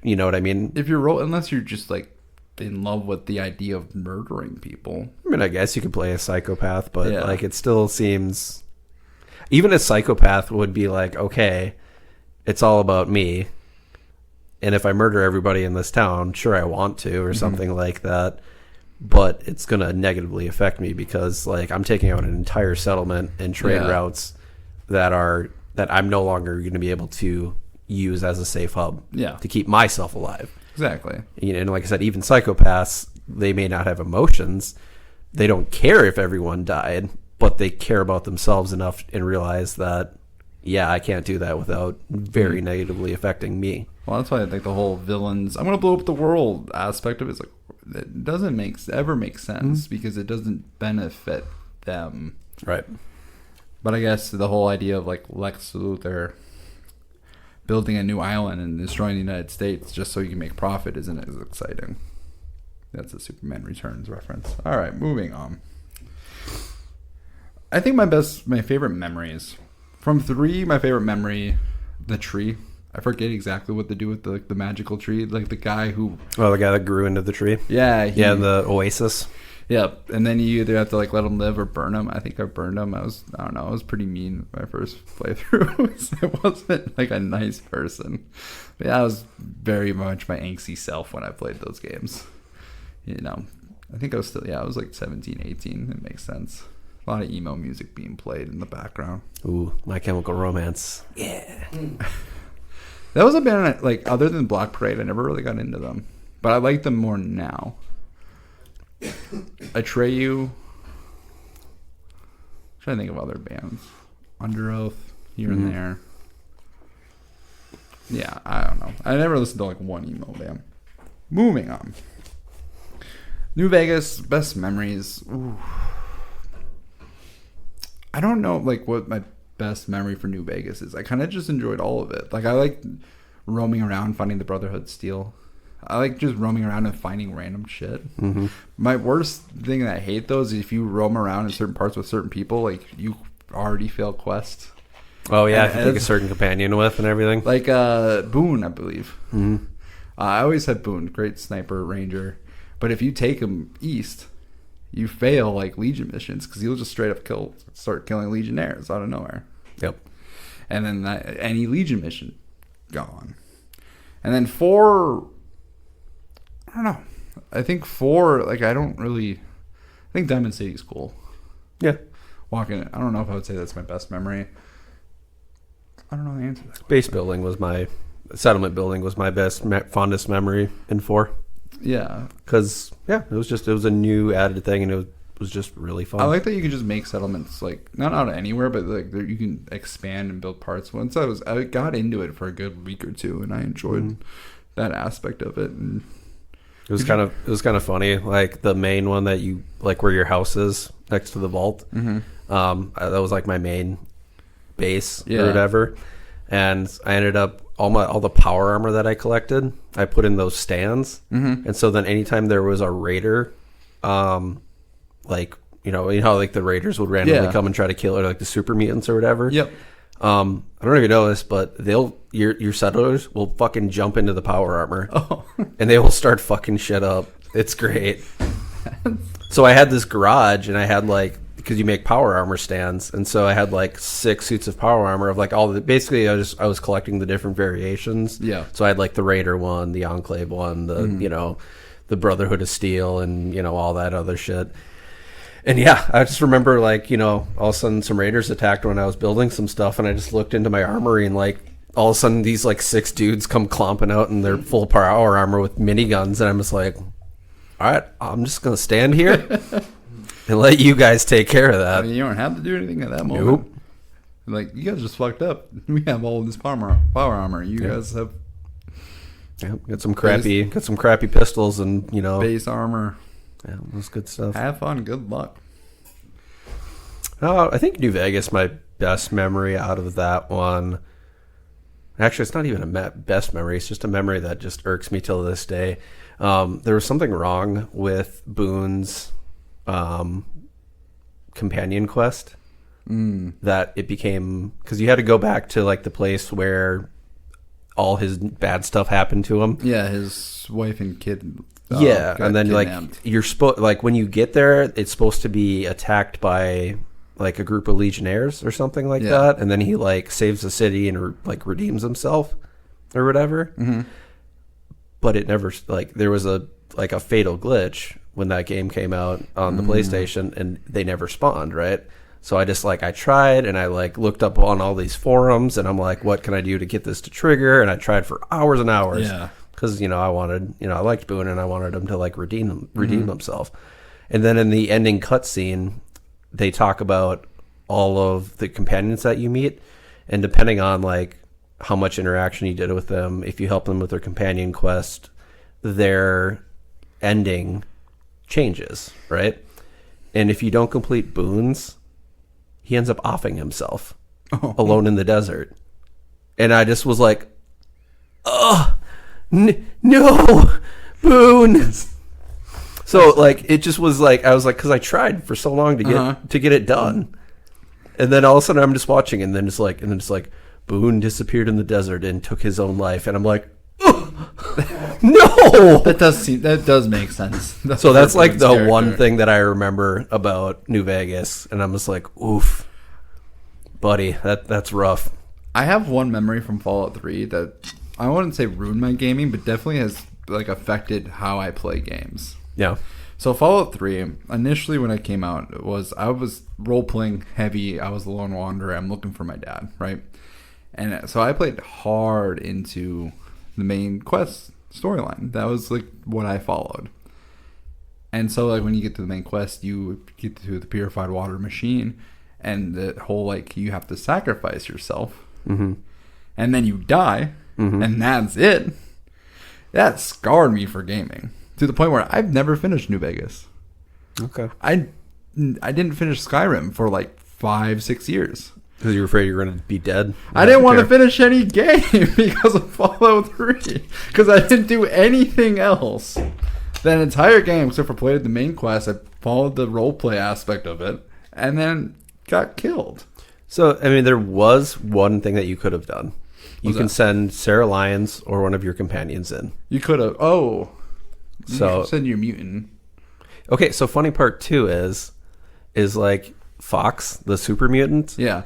You know what I mean? If you're unless you're just like in love with the idea of murdering people. I mean, I guess you could play a psychopath, but Yeah. like it still seems, even a psychopath would be like, okay, it's all about me. And if I murder everybody in this town, sure, I want to, or something like that. But it's going to negatively affect me because, like, I'm taking out an entire settlement and trade routes that I'm no longer going to be able to use as a safe hub to keep myself alive. Exactly. You know, and like I said, even psychopaths, they may not have emotions. They don't care if everyone died, but they care about themselves enough and realize that, yeah, I can't do that without very negatively affecting me. Well, that's why I think the whole villains, I'm going to blow up the world aspect of it is like, it doesn't ever make sense because it doesn't benefit them. Right. But I guess the whole idea of like Lex Luthor building a new island and destroying the United States just so you can make profit isn't as exciting. That's a Superman Returns reference. All right, moving on. I think my favorite memories from 3, my favorite memory, the tree. I forget exactly what to do with the magical tree. Like the guy who... Oh, the guy that grew into the tree? Yeah. The oasis. Yeah, and then you either have to like let him live or burn him. I think I burned him. I don't know. I was pretty mean my first playthrough. I wasn't like a nice person. But yeah, I was very much my angsty self when I played those games. You know, I think I was still, I was like 17, 18. It makes sense. A lot of emo music being played in the background. Ooh, My Chemical Romance. Yeah. That was a band, like, other than Black Parade, I never really got into them. But I like them more now. Atreyu. I'm trying to think of other bands. Under Oath, here and there. Yeah, I don't know. I never listened to, like, one emo band. Moving on. New Vegas, best memories. Ooh. I don't know, like, what my best memory for New Vegas is. I kind of just enjoyed all of it. Like, I like roaming around finding the Brotherhood Steel. I like just roaming around and finding random shit. My worst thing that I hate though is if you roam around in certain parts with certain people, like you already fail quests. Oh yeah, if you take a certain companion with and everything. Like Boone, I believe. I always had Boone, great sniper ranger, but if you take him east, you fail like Legion missions because he'll just straight up start killing Legionnaires out of nowhere. Yep. And then any Legion mission gone. And then 4, I don't know. I think 4, like I think Diamond City's cool. Yeah. Walking it. I don't know if I would say that's my best memory. I don't know the answer to that. Base building was settlement building was my fondest memory in 4. Yeah. Because, it was a new added thing and it was just really fun. I like that you can just make settlements, like, not out of anywhere, but like you can expand and build parts. Once I got into it for a good week or two and I enjoyed that aspect of it. And it was kind of funny, like the main one that you, like where your house is next to the vault. That was like my main base or whatever. And I ended up all the power armor that I collected, I put in those stands. And so then anytime there was a raider, like you know how like the raiders would randomly come and try to kill, or like the super mutants or whatever. I don't know if you know this, but your settlers will fucking jump into the power armor and they will start fucking shit up. It's great. So I had this garage and I had like, because you make power armor stands, and so I had like 6 suits of power armor of like all the, basically I was collecting the different variations. So I had like the Raider one, the Enclave one, the you know, the Brotherhood of Steel, and you know, all that other shit. And I just remember like, you know, all of a sudden some Raiders attacked when I was building some stuff, and I just looked into my armory and like all of a sudden these like 6 dudes come clomping out in their full power armor with miniguns, and I'm just like, all right, I'm just gonna stand here and let you guys take care of that. I mean, you don't have to do anything at that moment. Nope. Like, you guys just fucked up. We have all of this power armor. You guys have got some crappy pistols and, you know, base armor. Yeah, that's good stuff. Have fun. Good luck. I think New Vegas, my best memory out of that one. Actually, it's not even a best memory. It's just a memory that just irks me till this day. There was something wrong with Boone's companion quest, that it became, because you had to go back to like the place where all his bad stuff happened to him. Yeah, his wife and kid. And then kidnapped. Like you're like when you get there, it's supposed to be attacked by like a group of legionnaires or something like that, and then he like saves the city and like redeems himself or whatever. But it never, like, there was a fatal glitch when that game came out on the PlayStation, and they never spawned, right? So I just like, I tried, and I like looked up on all these forums, and I'm like, what can I do to get this to trigger? And I tried for hours and hours. Because, you know, I liked Boone, and I wanted him to like redeem himself. And then in the ending cutscene, they talk about all of the companions that you meet, and depending on like how much interaction you did with them, if you help them with their companion quest, their ending changes, right? And if you don't complete Boone's, he ends up offing himself alone in the desert. And I just was like, no, Boone. So like, it just was like, I was like, because I tried for so long to get it done, and then all of a sudden I'm just watching, and then it's like Boone disappeared in the desert and took his own life, and I'm like, no. That does make sense. So that's like the character. One thing that I remember about New Vegas, and I'm just like, oof, buddy, that's rough. I have one memory from Fallout 3 that I wouldn't say ruined my gaming, but definitely has like affected how I play games. Yeah. So Fallout 3, initially when it came out, I was role-playing heavy. I was the lone wanderer. I'm looking for my dad, right? And so I played hard into the main quest storyline. That was like what I followed. And so like when you get to the main quest, you get to the purified water machine, and the whole like you have to sacrifice yourself, and then you die, and that's it. That scarred me for gaming to the point where I've never finished New Vegas. Okay. I didn't finish Skyrim for like 5-6 years. Because you're afraid you're going to be dead? I didn't want to finish any game because of Fallout 3. Because I didn't do anything else. That entire game, except for playing the main quest, I followed the roleplay aspect of it, and then got killed. So, I mean, there was one thing that you could have done. You can send Sarah Lyons or one of your companions in. You could have. Oh. So you send your mutant. Okay, so funny part too is like Fox, the super mutant. Yeah.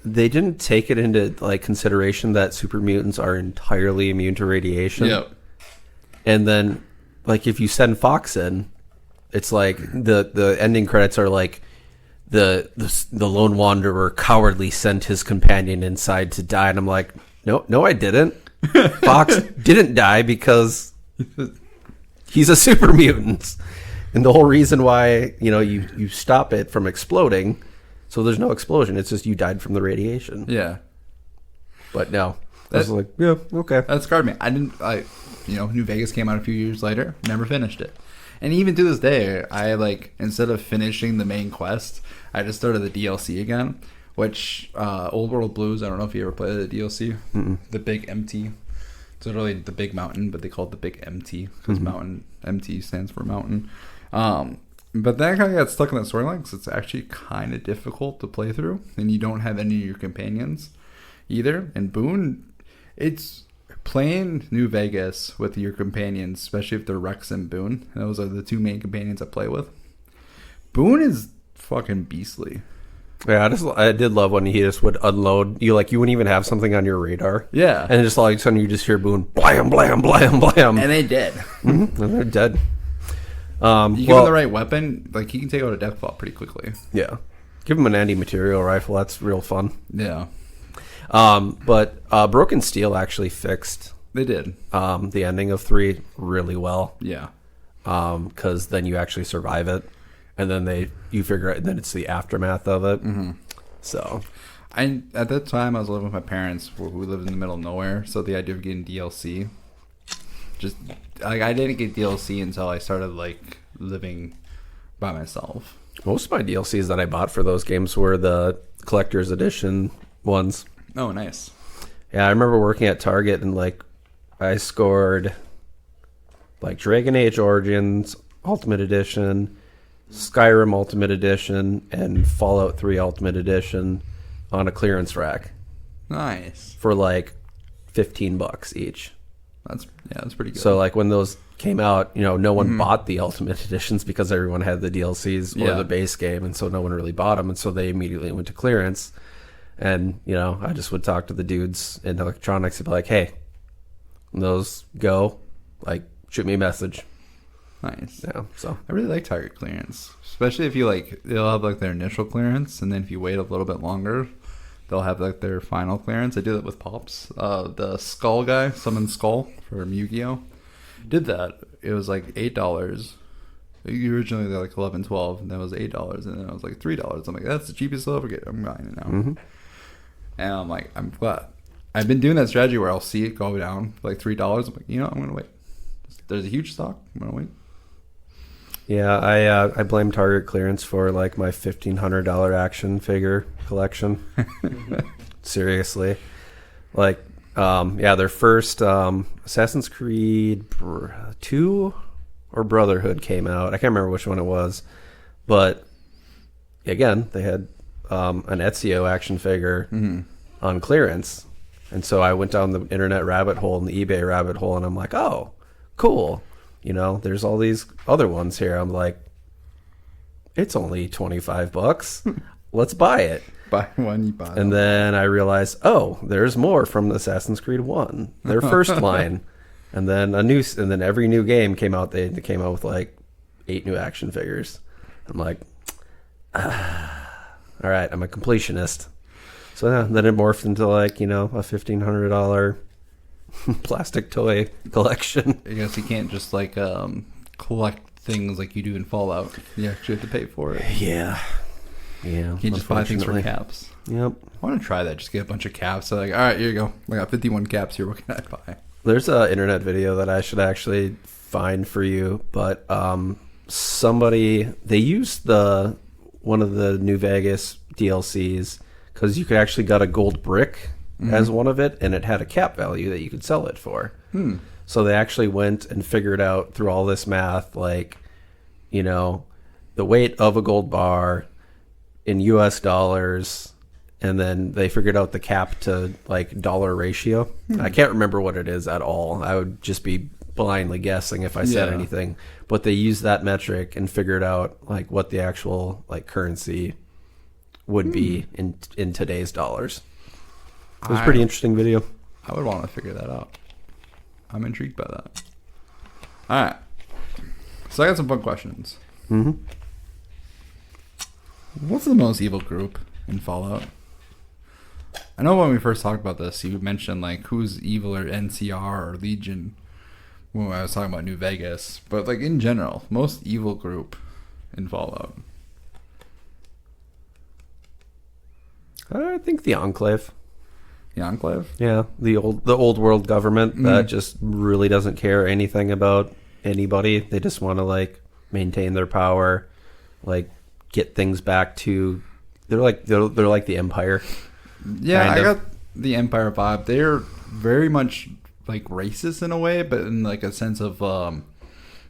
They didn't take it into like consideration that super mutants are entirely immune to radiation. Yep. And then, like, if you send Fox in, it's like the ending credits are like the lone wanderer cowardly sent his companion inside to die, and I'm like, no, I didn't. Fox didn't die because he's a super mutant, and the whole reason why you stop it from exploding. So there's no explosion. It's just you died from the radiation. Yeah. But no. I was like, yeah, okay. That scarred me. New Vegas came out a few years later. Never finished it. And even to this day, instead of finishing the main quest, I just started the DLC again. Which, Old World Blues, I don't know if you ever played the DLC. Mm-mm. The Big MT. It's literally the Big Mountain, but they call it the Big MT. Because mountain, MT stands for mountain. But then I kind of got stuck in that storyline because it's actually kind of difficult to play through, and you don't have any of your companions either. And Boone, it's playing New Vegas with your companions, especially if they're Rex and Boone. Those are the two main companions I play with. Boone is fucking beastly. Yeah, I did love when he just would unload. You wouldn't even have something on your radar. Yeah. And just all of a sudden you just hear Boone, blam, blam, blam, blam. And they dead. Mm-hmm. And they're dead. You give him the right weapon, he can take out a death claw pretty quickly. Yeah. Give him an anti-material rifle. That's real fun. Yeah. But Broken Steel actually fixed. They did. The ending of 3 really well. Yeah. Because then you actually survive it. And then you figure out, and then it's the aftermath of it. Mm-hmm. So. At that time, I was living with my parents who lived in the middle of nowhere. So the idea of getting DLC, I didn't get DLC until I started living by myself. Most of my DLCs that I bought for those games were the collector's edition ones. Oh, nice. Yeah, I remember working at Target and I scored Dragon Age Origins Ultimate Edition, Skyrim Ultimate Edition, and Fallout 3 Ultimate Edition on a clearance rack. Nice. For $15 each. That's pretty good. So when those came out, no one bought the Ultimate Editions because everyone had the DLCs or the base game, and so no one really bought them, and so they immediately went to clearance. And I just would talk to the dudes in electronics and be like, "Hey, when those go, shoot me a message." Nice. Yeah. So I really like Target clearance, especially if you they'll have their initial clearance, and then if you wait a little bit longer, they'll have their final clearance. I did that with Pops. The Skull guy, Summon Skull from Yu-Gi-Oh! Did that. It was $8. Originally they're $11, $12, and then it was $8, and then it was $3. I'm like, that's the cheapest I'll ever get. I'm buying it now. Mm-hmm. And I'm I'm glad. I've been doing that strategy where I'll see it go down $3. I'm like, I'm gonna wait. There's a huge stock. I'm gonna wait. Yeah, I blame Target clearance for my $1,500 action figure collection. Seriously, their first Assassin's Creed 2 or Brotherhood came out. I can't remember which one it was, but again, they had an Ezio action figure on clearance, and so I went down the internet rabbit hole and the eBay rabbit hole, and I'm like, oh, cool. There's all these other ones here. I'm like, it's only $25. Let's buy it. Buy one, you buy it. And then I realized, oh, there's more from Assassin's Creed 1, their first line. And then every new game came out. They came out with 8 new action figures. I'm like, all right, I'm a completionist. So then it morphed into a $1,500 plastic toy collection. I guess you can't just collect things like you do in Fallout. You actually have to pay for it. Yeah. You can't just buy things for caps. Yep. I want to try that. Just get a bunch of caps. So all right, here you go. I got 51 caps here. What can I buy? There's an internet video that I should actually find for you, but somebody, they used one of the New Vegas DLCs because you could actually got a gold brick as one of it, and it had a cap value that you could sell it for. So they actually went and figured out through all this math, like, you know, the weight of a gold bar in US dollars, and then they figured out the cap to like dollar ratio. I can't remember what it is at all. I would just be blindly guessing if I said anything, but they used that metric and figured out like what the actual like currency would be in today's dollars. It was a pretty interesting video. I would want to figure that out. I'm intrigued by that. All right. So I got some fun questions. What's the most evil group in Fallout? I know when we first talked about this, you mentioned like who's evil, or NCR or Legion, when I was talking about New Vegas. But like in general, most evil group in Fallout. I think the Enclave. The Enclave? Yeah, the old world government that just really doesn't care anything about anybody. They just want to like maintain their power, like get things back to. They're like the Empire. Yeah, I got the Empire vibe. They're very much like racist in a way, but in like a sense of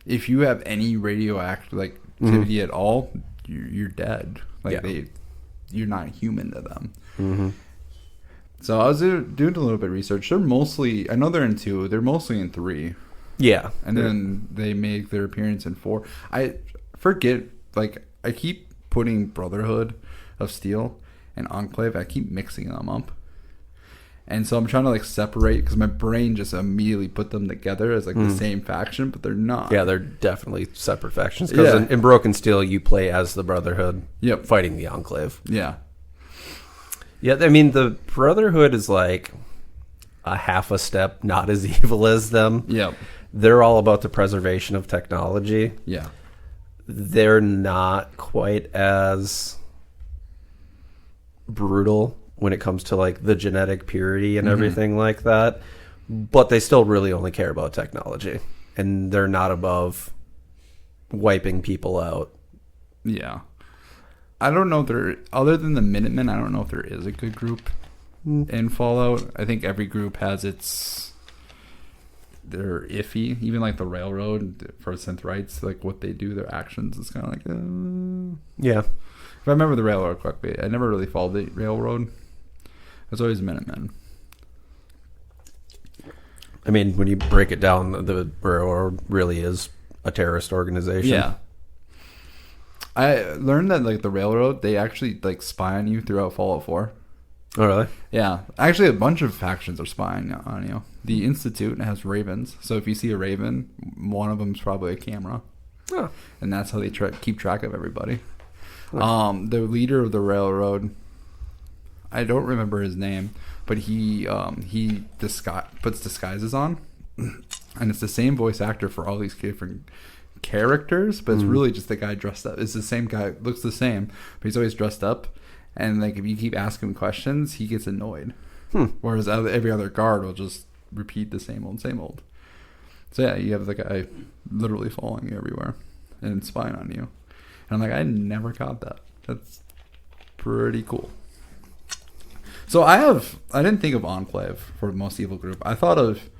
if you have any radioactive like activity at all, you're dead. Like you're not human to them. So I was doing a little bit of research. They're mostly, I know they're in 2. They're mostly in 3. Yeah, and then they make their appearance in 4. I forget. Like I keep putting Brotherhood of Steel and Enclave. I keep mixing them up. And so I'm trying to like separate, because my brain just immediately put them together as like the same faction, but they're not. Yeah, they're definitely separate factions. Because in Broken Steel, you play as the Brotherhood, fighting the Enclave. Yeah. Yeah, I mean, the Brotherhood is like a half a step not as evil as them. Yeah. They're all about the preservation of technology. Yeah. They're not quite as brutal when it comes to like the genetic purity and everything like that, but they still really only care about technology, and they're not above wiping people out. Yeah, I don't know if there, other than the Minutemen, I don't know if there is a good group in Fallout. I think every group has they're iffy. Even like the Railroad for synth rights, like what they do, their actions is kind of like yeah. If I remember the Railroad correctly, I never really followed the Railroad. It's always Minutemen. I mean, when you break it down, the Railroad really is a terrorist organization. Yeah. I learned that like the Railroad, they actually like spy on you throughout Fallout 4. Oh, really? Yeah. Actually, a bunch of factions are spying on you. The Institute has ravens. So if you see a raven, one of them's probably a camera. Oh. And that's how they keep track of everybody. The leader of the Railroad, I don't remember his name, but he puts disguises on, and it's the same voice actor for all these different characters, but it's really just the guy dressed up. It's the same guy, looks the same, but he's always dressed up. And like if you keep asking him questions, he gets annoyed. Whereas every other guard will just repeat the same old. So yeah, you have the guy literally following you everywhere and spying on you. And I'm like, I never caught that. That's pretty cool. So I didn't think of Enclave for the most evil group. I thought of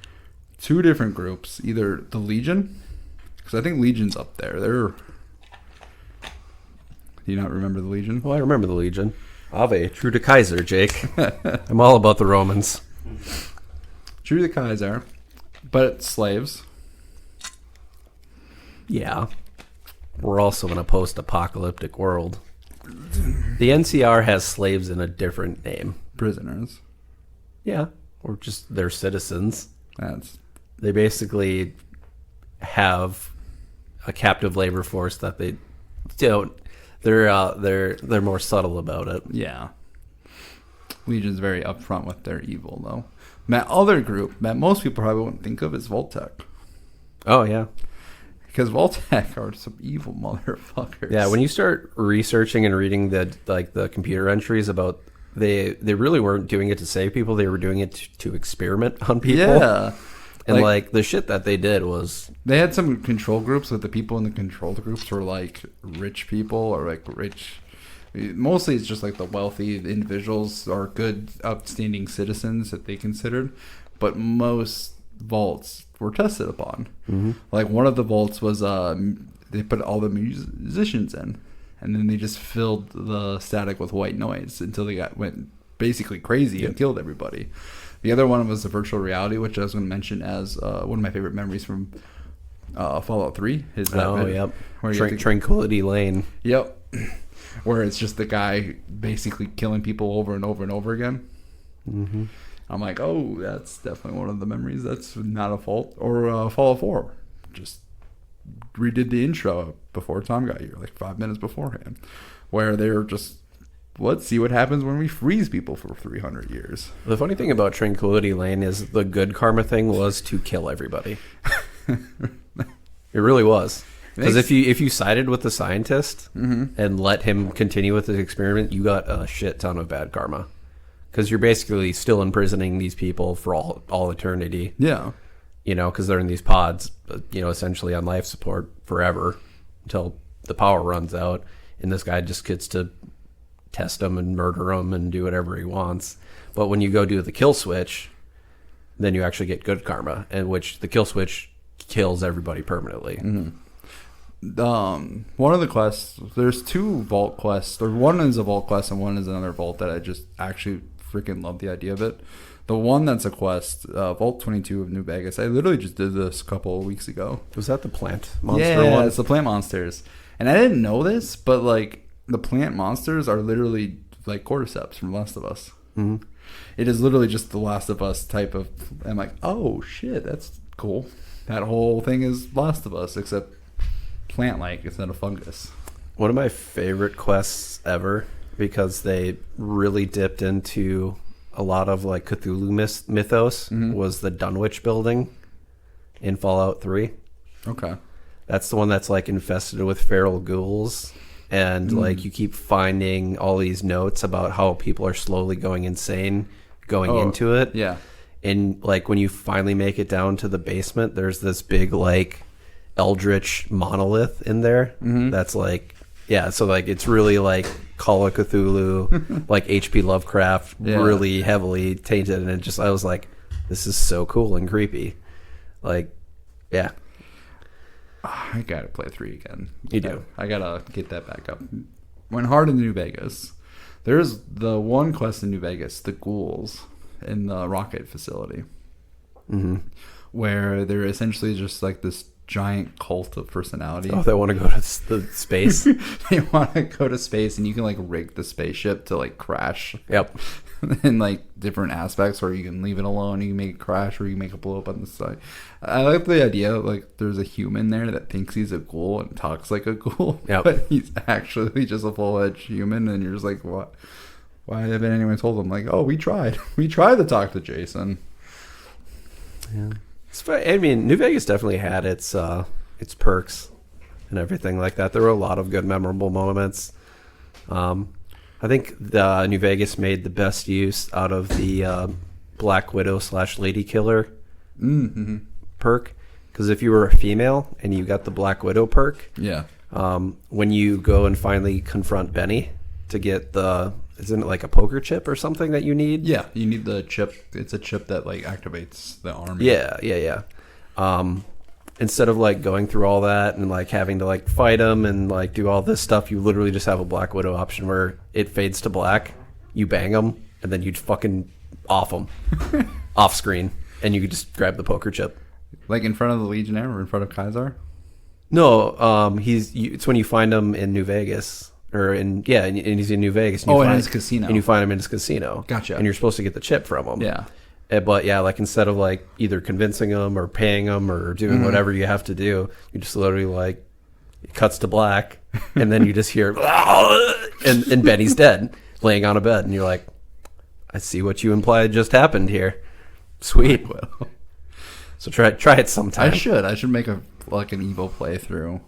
2 different groups. Either the Legion, because I think Legion's up there. Do you not remember the Legion? Well, I remember the Legion. Ave, true to Kaiser, Jake. I'm all about the Romans. True to Kaiser, but slaves. Yeah. We're also in a post-apocalyptic world. The NCR has slaves in a different name. Prisoners. Yeah. Or just they're citizens. They They basically have a captive labor force that they don't. They're more subtle about it. Yeah. Legion's very upfront with their evil, though. That other group that most people probably wouldn't think of is Voltec. Oh, yeah. Because Voltec are some evil motherfuckers. Yeah, when you start researching and reading the computer entries about they really weren't doing it to save people, they were doing it to experiment on people. Yeah. And like the shit that they did was they had some control groups, but the people in the control groups were like rich people or like rich. Mostly it's just like the wealthy individuals are good, upstanding citizens that they considered, but most vaults were tested upon. Like one of the vaults was they put all the musicians in, and then they just filled the static with white noise until they went basically crazy and killed everybody. The other one was the virtual reality, which I was going to mention as one of my favorite memories from Fallout 3. Is that where Tranquility Lane. Yep. Where it's just the guy basically killing people over and over and over again. I'm like, oh, that's definitely one of the memories. That's not a fault. Or Fallout 4. Just redid the intro before Tom got here, like 5 minutes beforehand. Where they're just, let's see what happens when we freeze people for 300 years. The funny thing about Tranquility Lane is the good karma thing was to kill everybody. It really was. Because if you sided with the scientist and let him continue with his experiment, you got a shit ton of bad karma. Because you're basically still imprisoning these people for all eternity. Yeah. You know, because they're in these pods, you know, essentially on life support forever until the power runs out. And this guy just gets to test them and murder them and do whatever he wants. But when you go do the kill switch, then you actually get good karma, in which the kill switch kills everybody permanently. One of the quests, there's 2 vault quests, or one is a vault quest and one is another vault that I just actually freaking love the idea of it. The one that's a quest, Vault 22 of New Vegas, I literally just did this a couple of weeks ago. Was that the plant monster one? Yeah, it's the plant monsters. And I didn't know this, but like the plant monsters are literally like cordyceps from Last of Us. It is literally just the Last of Us type of, I'm like, oh shit, that's cool. That whole thing is Last of Us, except plant-like instead of fungus. One of my favorite quests ever, because they really dipped into a lot of like Cthulhu mythos, was the Dunwich building in Fallout 3. Okay. That's the one that's like infested with feral ghouls, and like you keep finding all these notes about how people are slowly going insane going into it. Yeah. And like when you finally make it down to the basement, there's this big like eldritch monolith in there. That's like, yeah, so like it's really like Call of Cthulhu, like H.P. Lovecraft, really heavily tainted. And it just, I was like, this is so cool and creepy. Like, yeah. I gotta play 3 again. You do. I gotta get that back up. Went hard in New Vegas. There's the one quest in New Vegas, the ghouls in the rocket facility, where they're essentially just like this giant cult of personality. Oh, they want to go to the space. They want to go to space, and you can like rig the spaceship to like crash. Yep. In like different aspects, where you can leave it alone, you can make it crash, or you can make it blow up on the side. I like the idea, like there's a human there that thinks he's a ghoul and talks like a ghoul, but he's actually just a full-fledged human, and you're just like, what? Why haven't anyone told him? Like, oh, we tried to talk to Jason. Yeah. I mean, New Vegas definitely had its perks and everything like that. There were a lot of good, memorable moments. I think the New Vegas made the best use out of the Black Widow / Lady Killer perk. Because if you were a female and you got the Black Widow perk, when you go and finally confront Benny to get isn't it like a poker chip or something that you need? Yeah, you need the chip. It's a chip that like activates the army. Yeah. Instead of like going through all that and like having to like fight them and like do all this stuff, you literally just have a Black Widow option where it fades to black, you bang them, and then you fucking off them off screen, and you can just grab the poker chip. Like in front of the Legionnaire or in front of Kaiser? No, it's when you find him in New Vegas. And he's in New Vegas. And in his casino. And you find him in his casino. Gotcha. And you're supposed to get the chip from him. Yeah. But yeah, like instead of like either convincing him or paying him or doing whatever you have to do, you just literally like, it cuts to black, and then you just hear, and Benny's dead, laying on a bed. And you're like, I see what you implied just happened here. Sweet. So try it sometime. I should make an evil playthrough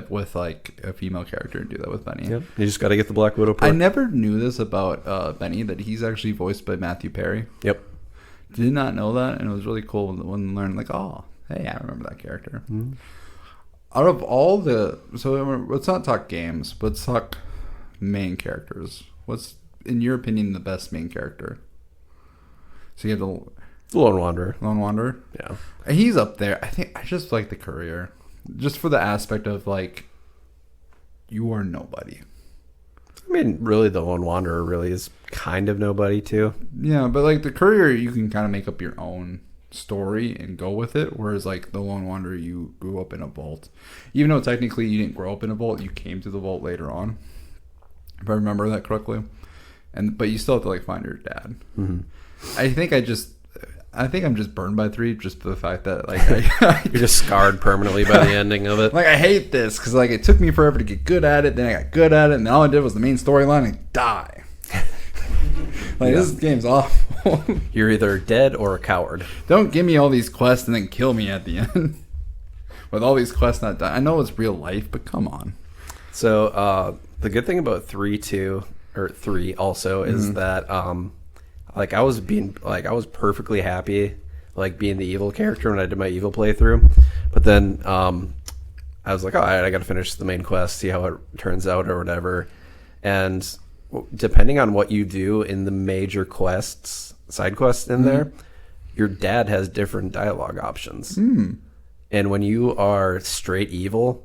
with like a female character and do that with Benny. Yep. You just got to get the Black Widow perk. I never knew this about Benny, that he's actually voiced by Matthew Perry. Yep. Did not know that, and it was really cool when I learned, like, oh, hey, I remember that character. Out of all let's not talk games, but let's talk main characters, what's in your opinion the best main character? So you have the Lone Wanderer. Lone Wanderer. Yeah. He's up there. I think I just like the Courier, just for the aspect of like, you are nobody. I mean, really, the Lone Wanderer really is kind of nobody too. Yeah, but like the Courier, you can kind of make up your own story and go with it. Whereas like the Lone Wanderer, you grew up in a vault. Even though technically you didn't grow up in a vault, you came to the vault later on, if I remember that correctly. But you still have to like find your dad. Mm-hmm. I think I'm just burned by 3 just for the fact that like You're just scarred permanently by the ending of it. like I hate this because like it took me forever to get good at it. Then I got good at it, and then all I did was the main storyline and die. Like this game's awful. You're either dead or a coward. Don't give me all these quests and then kill me at the end with all these quests not done. I know it's real life, but come on. So the good thing about 3 also is that like I was perfectly happy like being the evil character when I did my evil playthrough, but then I was like, all right, I got to finish the main quest, see how it turns out or whatever. And depending on what you do in the major quests, side quests in there, your dad has different dialogue options. And when you are straight evil,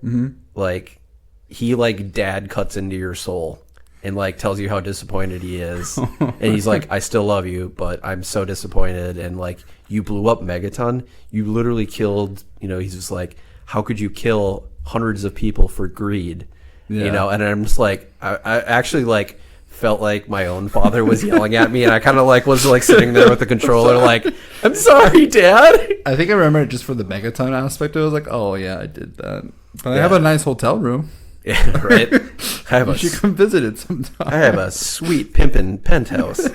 like he like dad cuts into your soul and like tells you how disappointed he is. And he's like, I still love you, but I'm so disappointed. And like, you blew up Megaton. You literally killed, he's just like, how could you kill hundreds of people for greed? And I'm just like, I actually like felt like my own father was yelling at me, and I kind of like was like sitting there with the controller like, I'm sorry, Dad. I think I remember it just for the Megaton aspect. I was like, oh yeah, I did that. But I have a nice hotel room. Yeah, right. You should come visit it sometime. I have a sweet pimpin' penthouse.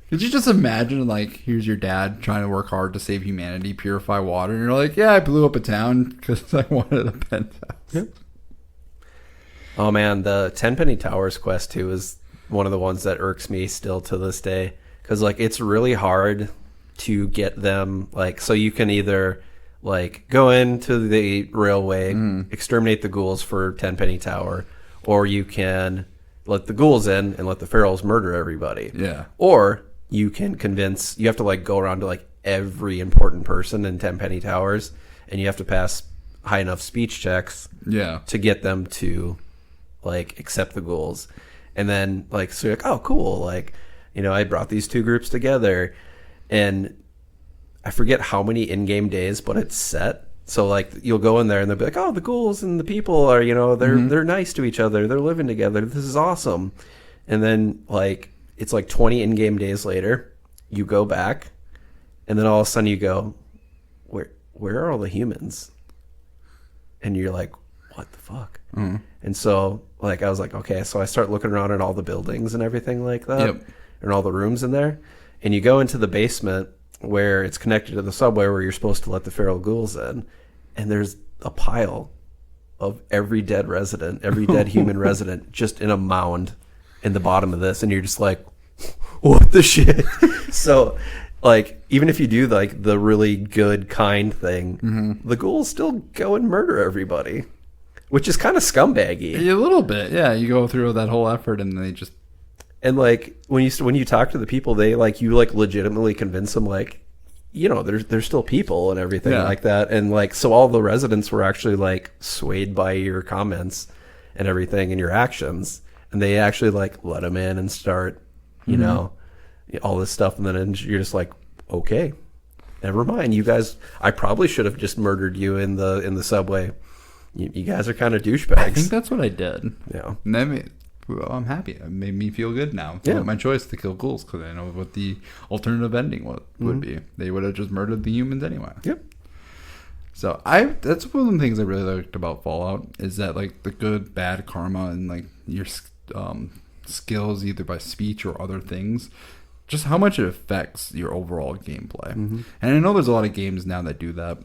Did you just imagine, like, here's your dad trying to work hard to save humanity, purify water, and you're like, yeah, I blew up a town because I wanted a penthouse. Yep. Oh, man, the Tenpenny Towers quest, too, is one of the ones that irks me still to this day. Because, like, it's really hard to get them, like, so you can either, like, go into the railway, exterminate the ghouls for Tenpenny Tower, or you can let the ghouls in and let the ferals murder everybody. Yeah. Or you can convince, you have to, like, go around to, like, every important person in Tenpenny Towers, and you have to pass high enough speech checks to get them to, like, accept the ghouls. And then, like, so you're like, oh, cool, like, I brought these two groups together, and I forget how many in-game days, but it's set. So, like, you'll go in there, and they'll be like, oh, the ghouls and the people are, they're nice to each other, they're living together, this is awesome. And then, like, it's like 20 in-game days later, you go back, and then all of a sudden you go, where are all the humans? And you're like, what the fuck? And so, like, I was like, okay, so I start looking around at all the buildings and everything like that, and all the rooms in there, and you go into the basement where it's connected to the subway where you're supposed to let the feral ghouls in, and there's a pile of every dead resident, every dead human resident, just in a mound in the bottom of this, and you're just like, what the shit? So, like, even if you do, like, the really good, kind thing, the ghouls still go and murder everybody, which is kind of scumbaggy. A little bit, yeah. You go through that whole effort, and they just... And, like, when you talk to the people, they, like, you, like, legitimately convince them, like, there's still people and everything like that. And, like, so all the residents were actually, like, swayed by your comments and everything and your actions. And they actually, like, let them in and start, all this stuff. And then you're just like, okay, never mind. You guys, I probably should have just murdered you in the subway. You guys are kind of douchebags. I think that's what I did. Yeah. And I'm happy. It made me feel good now. Yeah. My choice to kill ghouls, because I know what the alternative ending would be. They would have just murdered the humans anyway. Yep. So that's one of the things I really liked about Fallout, is that, like, the good, bad karma and, like, your skills either by speech or other things, just how much it affects your overall gameplay. And I know there's a lot of games now that do that,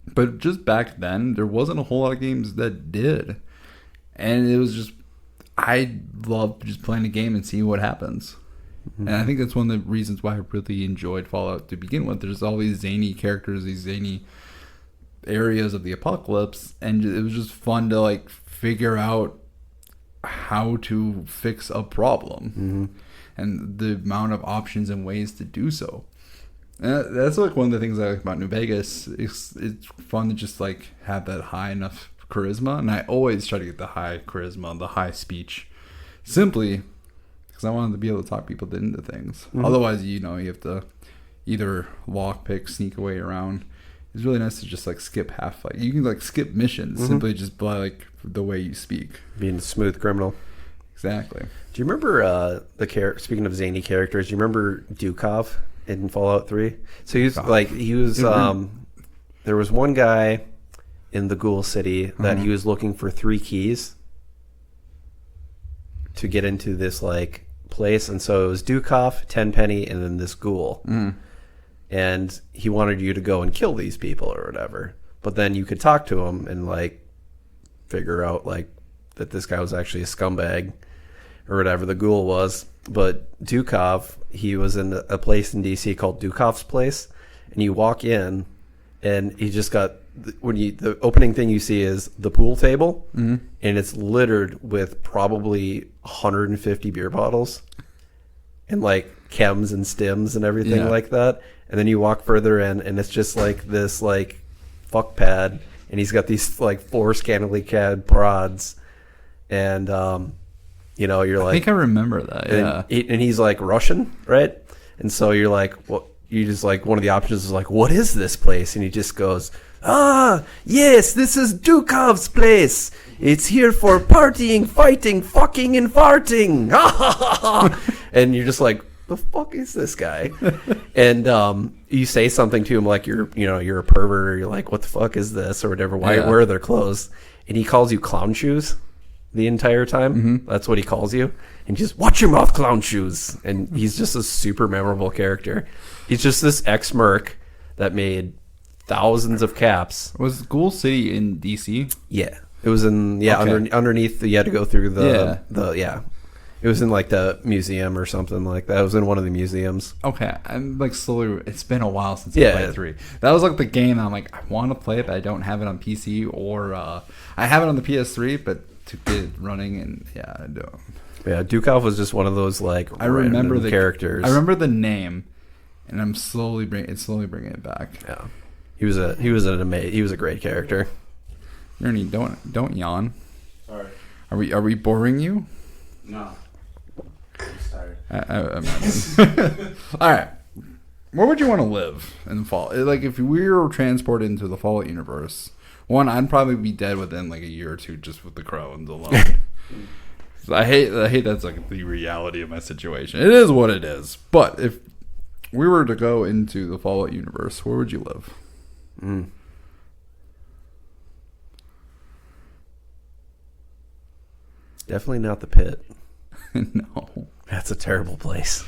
but just back then there wasn't a whole lot of games that did. And it was just, I love just playing a game and seeing what happens. And I think that's one of the reasons why I really enjoyed Fallout to begin with. There's all these zany characters, these zany areas of the apocalypse, and it was just fun to, like, figure out how to fix a problem and the amount of options and ways to do so. And that's like one of the things I like about New Vegas. It's fun to just like have that high enough charisma, and I always try to get the high charisma, the high speech, simply because I wanted to be able to talk people into things. Otherwise, you have to either lockpick, sneak away around. It's really nice to just like skip half. Like you can like skip missions simply just by like the way you speak. Being a smooth criminal. Exactly. Do you remember speaking of zany characters? Do you remember Dukov in Fallout 3? So he was there was one guy in the Ghoul City that he was looking for 3 keys to get into this like place, and so it was Dukov, Tenpenny, and then this ghoul. And he wanted you to go and kill these people or whatever. But then you could talk to him and like figure out like that this guy was actually a scumbag or whatever the ghoul was. But Dukov, he was in a place in DC called Dukov's Place, and you walk in and he just got the opening thing you see is the pool table, and it's littered with probably 150 beer bottles and like chems and stims and everything like that. And then you walk further in, and it's just like this like fuck pad, and he's got these like 4 scantily clad prods, and you're like, I think I remember that. And he's like Russian, right? And so you're like, well, you just like one of the options is like, what is this place? And he just goes, yes, this is Dukov's place. It's here for partying, fighting, fucking, and farting. And you're just like, the fuck is this guy? And you say something to him like you're a pervert, or you're like, what the fuck is this, or whatever. Where are their clothes? And he calls you clown shoes the entire time. That's what he calls you. And just watch your mouth, clown shoes. And he's just a super memorable character. He's just this ex-merc that made thousands of caps. Was Ghoul City in DC? Yeah, it was in underneath. You had to go through the It was in like the museum or something like that. It was in one of the museums. Okay, I'm like slowly. It's been a while since I played 3. That was like the game I'm like, I want to play it, but I don't have it on PC, or I have it on the PS3, but to get it running, and I don't. Yeah, Dukov was just one of those like I remember the characters. I remember the name, and I'm slowly bringing it back. Yeah, he was a great character. Ernie, don't yawn. Sorry. Are we boring you? No. I'm tired. I imagine. All right. Where would you want to live in the fall? Like, if we were transported into the Fallout universe, one, I'd probably be dead within like a year or two just with the Crones alone. I hate that's like the reality of my situation. It is what it is. But if we were to go into the Fallout universe, where would you live? Definitely not the pit. No. That's a terrible place.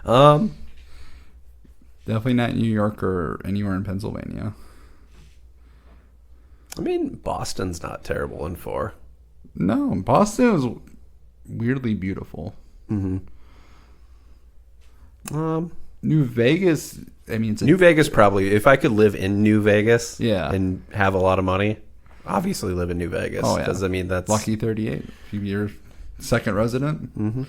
Definitely not New York or anywhere in Pennsylvania. I mean, Boston's not terrible in 4. No, Boston is weirdly beautiful. New Vegas, I mean, New Vegas probably, if I could live in New Vegas and have a lot of money, obviously live in New Vegas. Oh, yeah. Because, I mean, that's... Lucky 38. If you're second resident,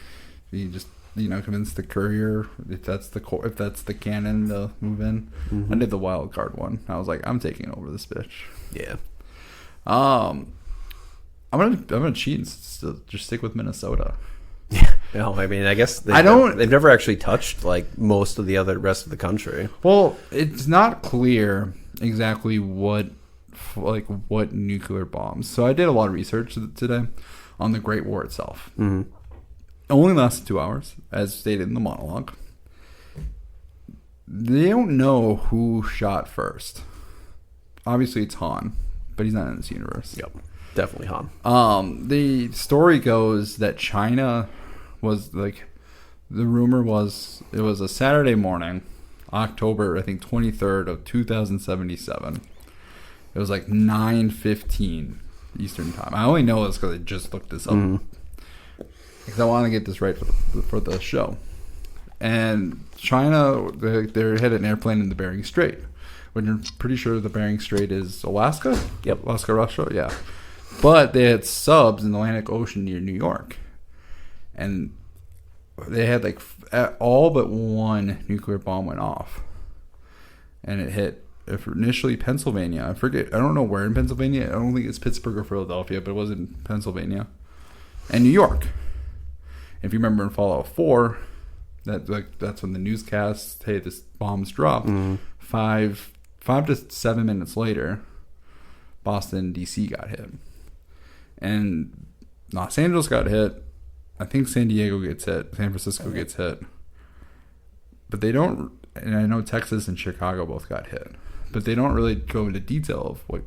you just, convince the courier, if that's the canon, to move in. I did the wild card one. I was like, I'm taking over this bitch. Yeah. I'm gonna cheat and just stick with Minnesota. Yeah. No, I mean, I guess they've never actually touched like most of the rest of the country. Well, it's not clear exactly what nuclear bombs. So I did a lot of research today on the Great War itself. It only lasted 2 hours, as stated in the monologue. They don't know who shot first. Obviously, it's Han, but he's not in this universe. Yep, definitely Han. The story goes that China was like, the rumor was it was a Saturday morning, October, I think 23rd of 2077. It was like 9:15 Eastern time. I only know this because I just looked this up because I want to get this right for the show. And China, they had an airplane in the Bering Strait. When you're pretty sure the Bering Strait is Alaska? Yep. Alaska, Russia? Yeah. But they had subs in the Atlantic Ocean near New York. And they had like all but one nuclear bomb went off. And it hit initially Pennsylvania. I don't know where in Pennsylvania. I don't think it's Pittsburgh or Philadelphia, but it was in Pennsylvania. And New York. If you remember in Fallout 4, that's when the newscast, hey, this bomb's dropped. 5 to 7 minutes later, Boston, D.C. got hit. And Los Angeles got hit. I think San Diego gets hit. San Francisco gets hit. But they don't, and I know Texas and Chicago both got hit. But they don't really go into detail of like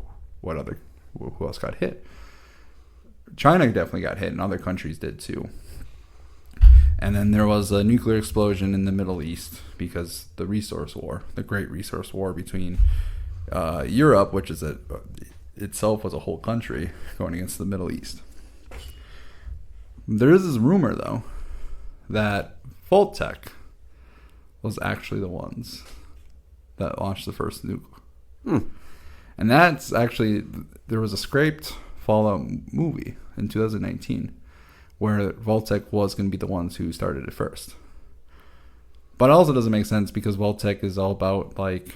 who else got hit. China definitely got hit, and other countries did too. And then there was a nuclear explosion in the Middle East because the resource war, the Great Resource War between Europe, which is itself was a whole country, going against the Middle East. There is this rumor, though, that Vault-Tec was actually the ones that launched the first nuke. And that's actually, there was a scraped Fallout movie in 2019 where Vault-Tec was going to be the ones who started it first. But it also doesn't make sense because Vault-Tec is all about, like,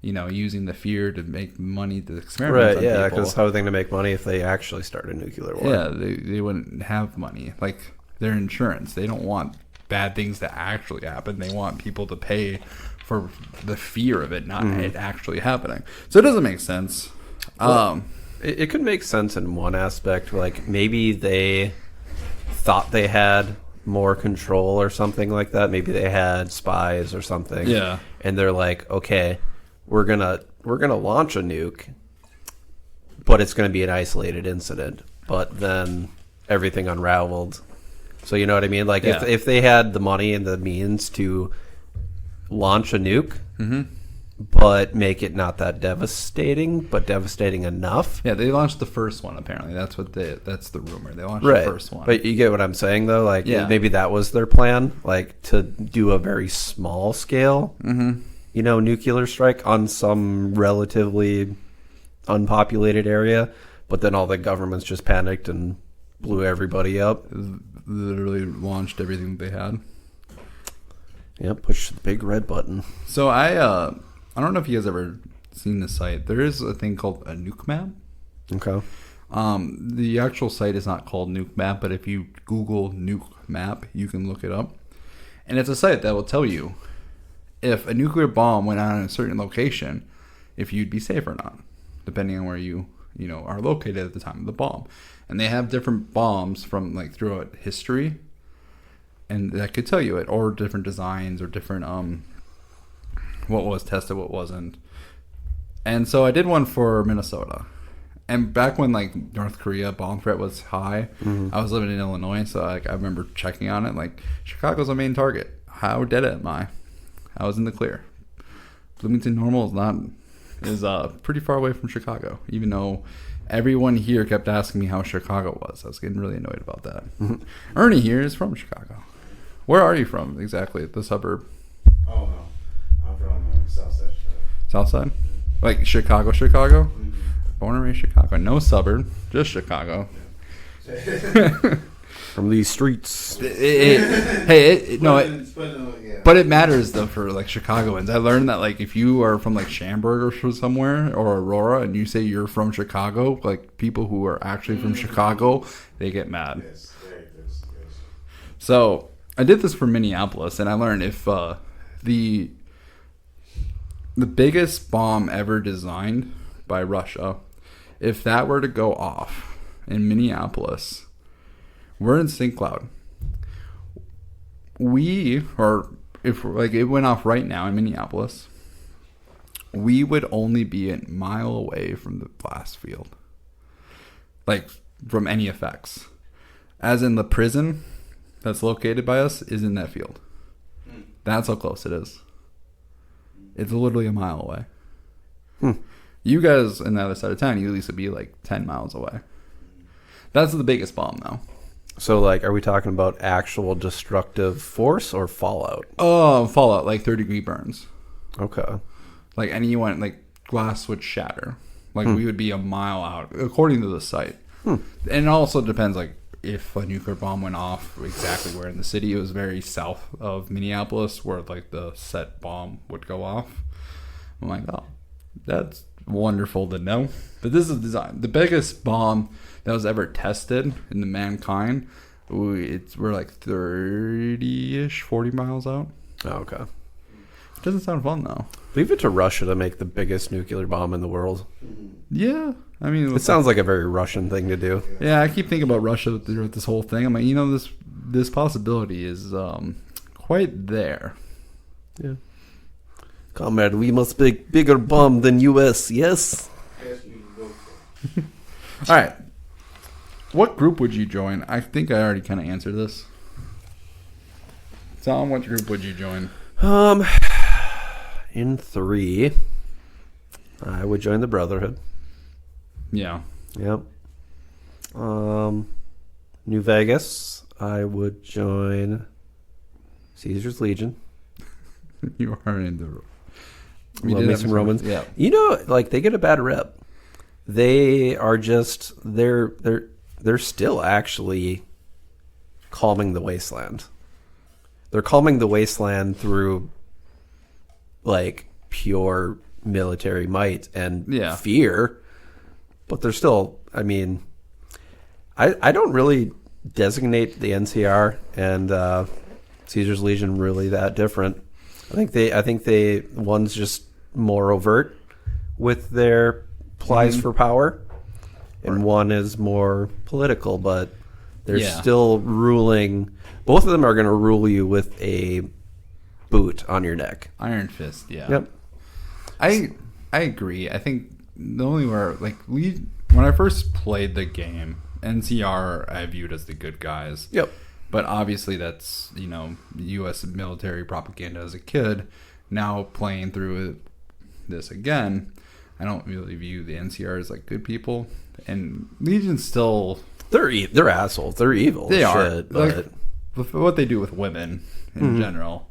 you know, using the fear to make money to experiment on people. Right, yeah, because how are they going to make money if they actually start a nuclear war? Yeah, they wouldn't have money. Like, their insurance, they don't want bad things to actually happen. They want people to pay for the fear of it not it actually happening. So it doesn't make sense. Well, it could make sense in one aspect. Like, maybe they thought they had more control or something like that. Maybe they had spies or something. Yeah. And they're like, okay, we're gonna launch a nuke, but it's gonna be an isolated incident. But then everything unraveled. So you know what I mean? Like, if they had the money and the means to launch a nuke, but make it not that devastating, but devastating enough. Yeah, they launched the first one, apparently. That's the rumor. They launched the first one. But you get what I'm saying, though? Like, maybe that was their plan, like, to do a very small scale, you know, nuclear strike on some relatively unpopulated area, but then all the governments just panicked and blew everybody up. Literally launched everything they had. Yep, push the big red button. So I don't know if you guys ever seen this site. There is a thing called a nuke map. Okay. The actual site is not called Nuke Map, but if you Google Nuke Map, you can look it up. And it's a site that will tell you if a nuclear bomb went on in a certain location, if you'd be safe or not, depending on where you are located at the time of the bomb. And they have different bombs from like throughout history, and that could tell you it, or different designs, or different what was tested, what wasn't. And so I did one for Minnesota. And back when like North Korea bomb threat was high, I was living in Illinois, so like I remember checking on it. Like, Chicago's a main target. How dead am I? I was in the clear. Bloomington Normal is pretty far away from Chicago, even though everyone here kept asking me how Chicago was. I was getting really annoyed about that. Ernie here is from Chicago. Where are you from exactly? The suburb? Oh, no. I'm from Southside Chicago. Southside? Like Chicago? Born and raised Chicago. No suburb, just Chicago. From these streets. But it matters though for like Chicagoans. I learned that like if you are from like Schaumburg or somewhere or Aurora and you say you're from Chicago, like people who are actually from Chicago, they get mad. Yes. So I did this for Minneapolis, and I learned if the biggest bomb ever designed by Russia, if that were to go off in Minneapolis, we're in St. Cloud. If like it went off right now in Minneapolis, we would only be a mile away from the blast field, like from any effects. As in the prison that's located by us is in that field. That's how close it is. It's literally a mile away. You guys on the other side of town, you at least would be like 10 miles away. That's the biggest bomb, though. So, like, are we talking about actual destructive force or fallout? Oh, fallout, like 30-degree burns. Okay. Like, anyone, like, glass would shatter. Like we would be a mile out, according to the site. And it also depends, like if a nuclear bomb went off, exactly where in the city. It was very south of Minneapolis, where like the set bomb would go off. I'm like, oh, that's wonderful to know. But this is design. The biggest bomb that was ever tested in the mankind. We're like 30-ish, 40 miles out. Oh, okay. It doesn't sound fun though. Leave it to Russia to make the biggest nuclear bomb in the world. Yeah, I mean, It sounds like a very Russian thing to do. yeah. I keep thinking about Russia throughout this whole thing. I'm like, this possibility is quite there. Yeah. Comrade, we must make bigger bomb than U.S., yes? All right. What group would you join? I think I already kind of answered this. Tom, what group would you join? In 3, I would join the Brotherhood. Yeah. Yep. New Vegas, I would join Caesar's Legion. You are in the... Love me some Romans. Yeah. You know, like, they get a bad rep. They are just... They're still actually calming the wasteland. They're calming the wasteland through, like, pure military might and fear. But they're still... I mean... I don't really designate the NCR and Caesar's Legion really that different. I think they one's just more overt with their plies for power, and one is more political, but they're still ruling. Both of them are going to rule you with a boot on your neck. Iron Fist, yeah. Yep. I agree. I think the only when I first played the game, NCR I viewed as the good guys. Yep. But obviously that's, U.S. military propaganda as a kid. Now playing through this again, I don't really view the NCR as like good people. And Legion's still... They're assholes. They're evil. They are. Shit, but... Like, with what they do with women in general,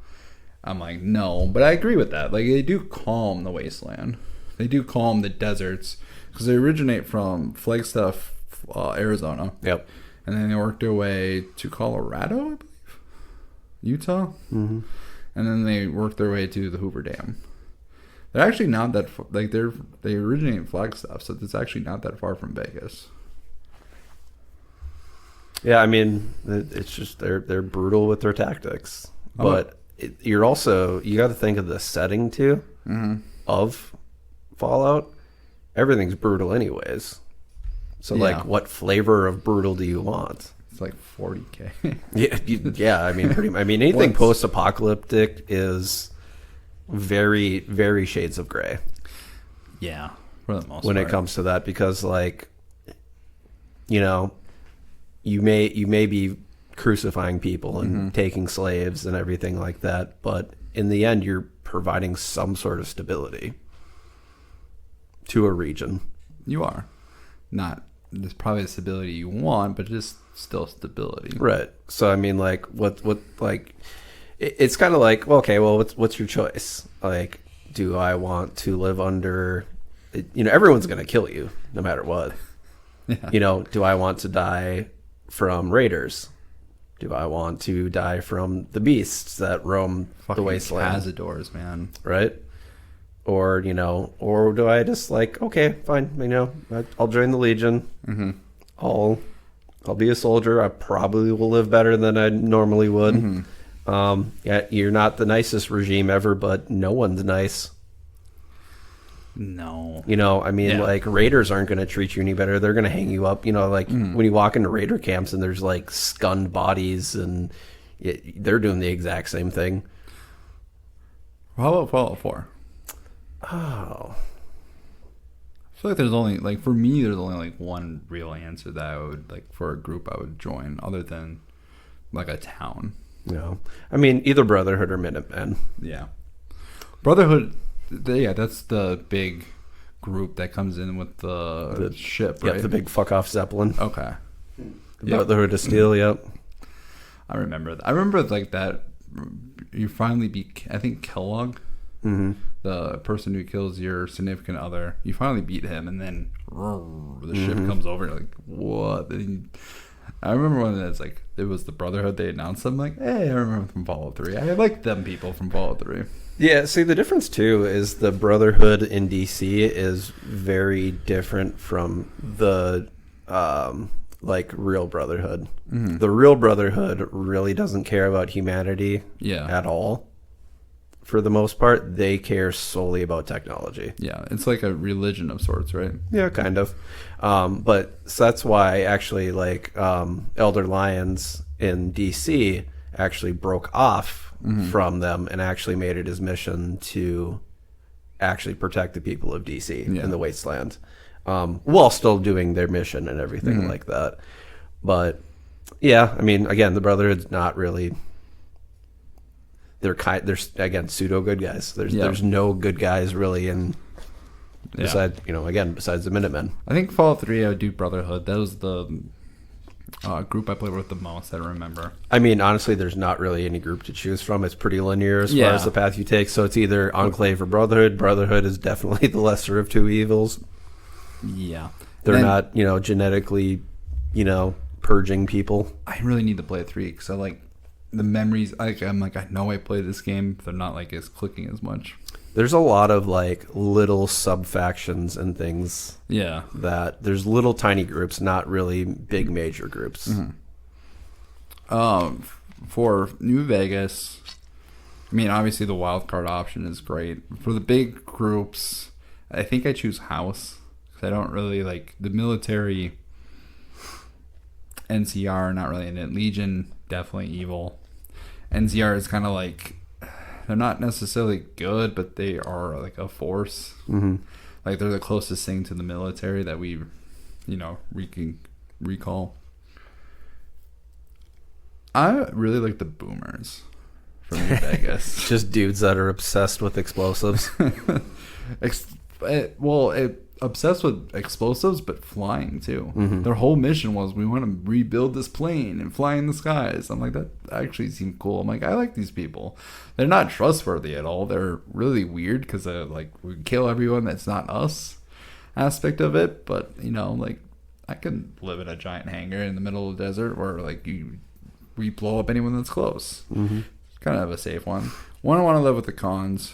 I'm like, no. But I agree with that. Like, they do calm the wasteland. They do calm the deserts. Because they originate from Flagstaff, Arizona. Yep. And then they worked their way to Colorado, I believe. Utah. Mm-hmm. And then they worked their way to the Hoover Dam. They're actually not that like they originate in Flagstaff, so it's actually not that far from Vegas. Yeah, I mean, it's just they're brutal with their tactics, but you got to think of the setting too of Fallout. Everything's brutal, anyways. So, like, what flavor of brutal do you want? It's like 40K. yeah. I mean, anything post-apocalyptic is very, very shades of gray. Yeah, for the most when part. It comes to that, because, like, you may be crucifying people and taking slaves and everything like that, but in the end, you're providing some sort of stability to a region. You are not. There's probably the stability you want, but just still stability. Right. So, I mean, like, it's kind of like, well, okay, well, what's your choice? Like, do I want to live under, everyone's going to kill you no matter what. Yeah. Do I want to die from raiders? Do I want to die from the beasts that roam the wasteland? Cazadors, man. Right. Or do I just like, okay, fine, I'll join the Legion. Mm-hmm. I'll be a soldier. I probably will live better than I normally would. Mm-hmm. Yeah, you're not the nicest regime ever, but no one's nice. No. Like, raiders aren't going to treat you any better. They're going to hang you up. When you walk into raider camps and there's, like, skunned bodies, and they're doing the exact same thing. How about Fallout 4? Oh. I feel like there's only, like, for me, there's only, like, one real answer that I would, like, for a group I would join, other than, like, a town. No. I mean, either Brotherhood or Minutemen. Yeah. Brotherhood, that's the big group that comes in with the ship, right? Yep, the big fuck-off Zeppelin. Okay. Brotherhood of Steel, yep. I remember, like, that, you finally beat, I think, Kellogg The person who kills your significant other, you finally beat him, and then the ship comes over. You're like, what? I remember when it's like it was the Brotherhood. They announced them. Like, hey, I remember from Fallout 3. I like them people from Fallout 3. Yeah, see, the difference, too, is the Brotherhood in DC is very different from the, real Brotherhood. The real Brotherhood really doesn't care about humanity at all. For the most part, they care solely about technology. Yeah, it's like a religion of sorts, right? Yeah, kind of. But so that's why, actually, Elder Lions in DC actually broke off from them and actually made it his mission to actually protect the people of DC in the wasteland, while still doing their mission and everything like that. But yeah, I mean, again, the Brotherhood's not really. They're again pseudo good guys. There's no good guys really in. Besides the Minutemen. I think Fallout 3, I would do Brotherhood. That was the group I played with the most, I remember. I mean, honestly, there's not really any group to choose from. It's pretty linear as far as the path you take. So it's either Enclave or Brotherhood. Brotherhood is definitely the lesser of two evils. Yeah. They're not, genetically, purging people. I really need to play 3 because I like the memories. I'm like, I know I played this game, but they're not like as clicking as much. There's a lot of little sub factions and things. Yeah. That there's little tiny groups, not really big major groups. For New Vegas, I mean, obviously the wild card option is great. For the big groups, I think I choose House because I don't really like the military. NCR, not really in it. Legion, definitely evil. NCR is kind of like. They're not necessarily good, but they are like a force. Like they're the closest thing to the military that we, can recall. I really like the boomers from New Vegas. Just dudes that are obsessed with explosives. Obsessed with explosives, but flying too. Their whole mission was we want to rebuild this plane and fly in the skies. I'm like, that actually seemed cool. I'm like, I like these people. They're not trustworthy at all. They're really weird because they're like, we kill everyone that's not us aspect of it. But I can live in a giant hangar in the middle of the desert where we blow up anyone that's close. Kind of a safe one. I want to live with the cons.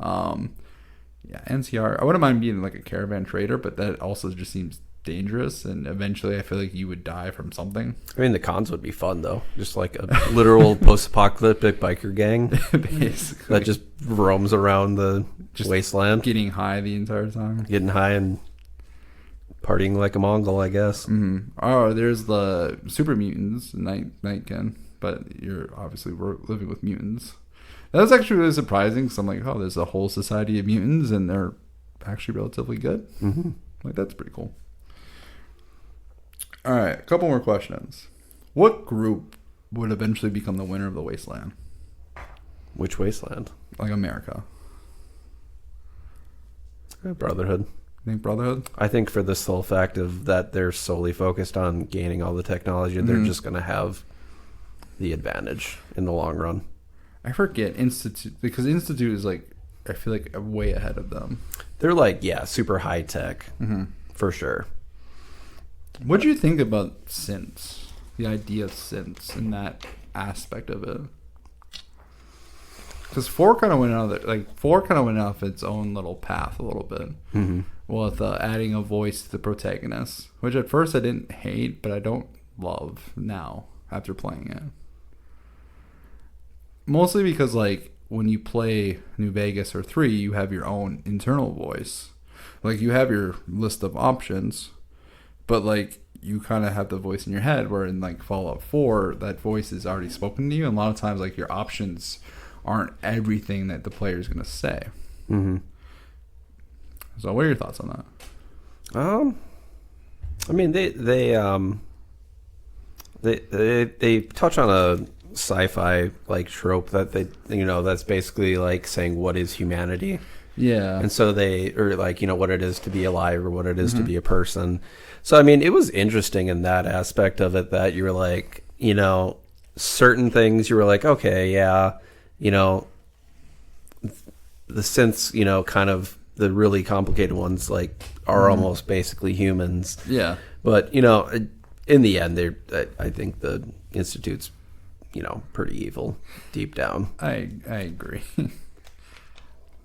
Yeah, NCR. I wouldn't mind being like a caravan trader, but that also just seems dangerous, and eventually I feel like you would die from something. I mean, the cons would be fun, though. Just like a literal post-apocalyptic biker gang Basically. that just roams around the wasteland. Getting high the entire time. Getting high and partying like a Mongol, I guess. Oh, there's the super mutants, Nightkin, but you're obviously living with mutants. That was actually really surprising because I'm like, oh, there's a whole society of mutants and they're actually relatively good. Like, that's pretty cool. All right, a couple more questions. What group would eventually become the winner of the wasteland? Which wasteland? Like America. Brotherhood. You think Brotherhood? I think for the sole fact of that they're solely focused on gaining all the technology, they're just going to have the advantage in the long run. I forget Institute, because Institute is like, I feel like way ahead of them. They're like, super high tech, for sure. What do you think about synths? The idea of synths and that aspect of it? Because 4 kind of went off its own little path a little bit with adding a voice to the protagonist, which at first I didn't hate, but I don't love now after playing it. Mostly because, like, when you play New Vegas or 3, you have your own internal voice. Like, you have your list of options, but, like, you kind of have the voice in your head, where in, like, Fallout 4, that voice is already spoken to you, and a lot of times, like, your options aren't everything that the player is going to say. So what are your thoughts on that? I mean, they touch on a sci-fi like trope that that's basically like saying what is humanity. And so what it is to be alive or what it is to be a person. So I mean, it was interesting in that aspect of it that you were like, certain things you were like, okay, yeah, the synths, you know, kind of the really complicated ones, like, are almost basically humans. Yeah. But, you know, in the end, I think the Institute's, you know, pretty evil deep down. I agree.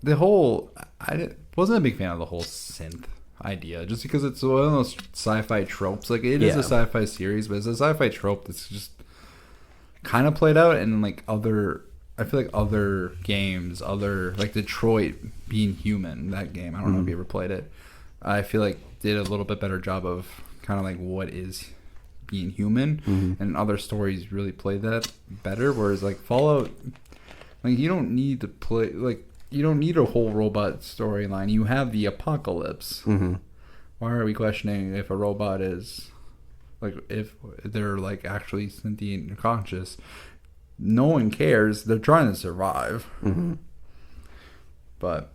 I wasn't a big fan of the whole synth idea, just because it's one of those sci-fi tropes. Like, it is a sci-fi series, but it's a sci-fi trope that's just kind of played out in, like, I feel like other games, like Detroit Being Human, that game, I don't know if you ever played it. I feel like did a little bit better job of kind of like what is being human, and other stories really play that better. Whereas like Fallout, like you don't need to play, like you don't need a whole robot storyline. You have the apocalypse. Why are we questioning if a robot is like, if they're like actually sentient and conscious? No one cares. They're trying to survive. But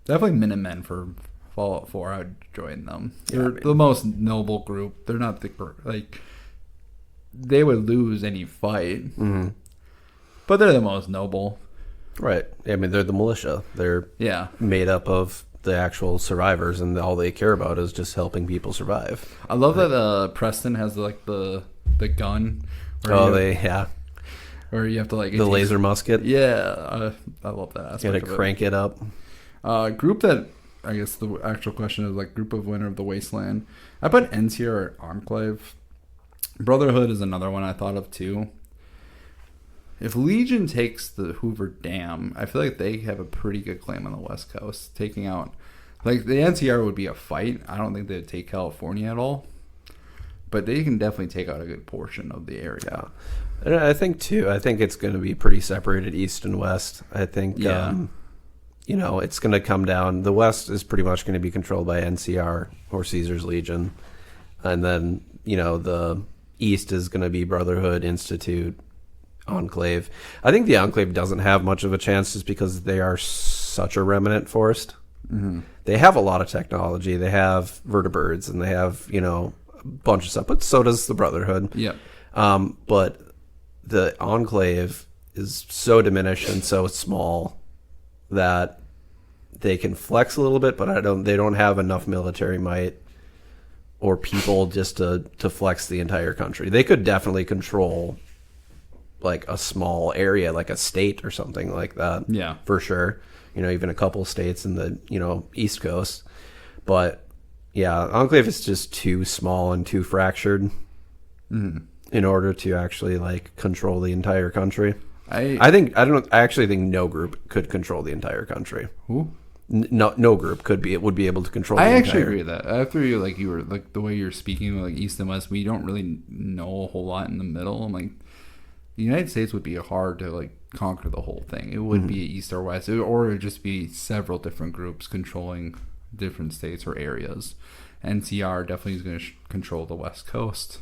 definitely Minutemen for Fallout 4. I would join them. They're the most noble group. They're not like they would lose any fight, but they're the most noble. Right. I mean, they're the militia. They're made up of the actual survivors, and all they care about is just helping people survive. I love that Preston has like the gun. Or you have to like the laser musket. Yeah, I love that aspect. You gotta crank it up. Group that, I guess the actual question is like group of winner of the wasteland. I put NCR or Enclave. Brotherhood is another one I thought of too. If Legion takes the Hoover Dam, I feel like they have a pretty good claim on the West Coast. Taking out, like the NCR would be a fight. I don't think they'd take California at all, but they can definitely take out a good portion of the area. Yeah. And I think too. I think it's going to be pretty separated east and west. I think, you know, it's going to come down. The west is pretty much going to be controlled by NCR or Caesar's Legion, and then you know the east is going to be Brotherhood, Institute, Enclave. I think the Enclave doesn't have much of a chance just because they are such a remnant forest. They have a lot of technology. They have vertibirds and they have, you know, a bunch of stuff, but so does the Brotherhood. But the Enclave is so diminished and so small that they can flex a little bit, but they don't have enough military might or people just to flex the entire country. They could definitely control like a small area, like a state or something like that. Yeah, for sure. You know, even a couple states in the, you know, East Coast. But yeah, Enclave is just too small and too fractured in order to actually like control the entire country. I actually think no group could control the entire country. Who? No group would be able to control. I actually agree with that. After you were like the way you're speaking like East and West, we don't really know a whole lot in the middle. I'm like, the United States would be hard to like conquer the whole thing. It would be East or West, or it would just be several different groups controlling different states or areas. NCR definitely is going to control the West Coast.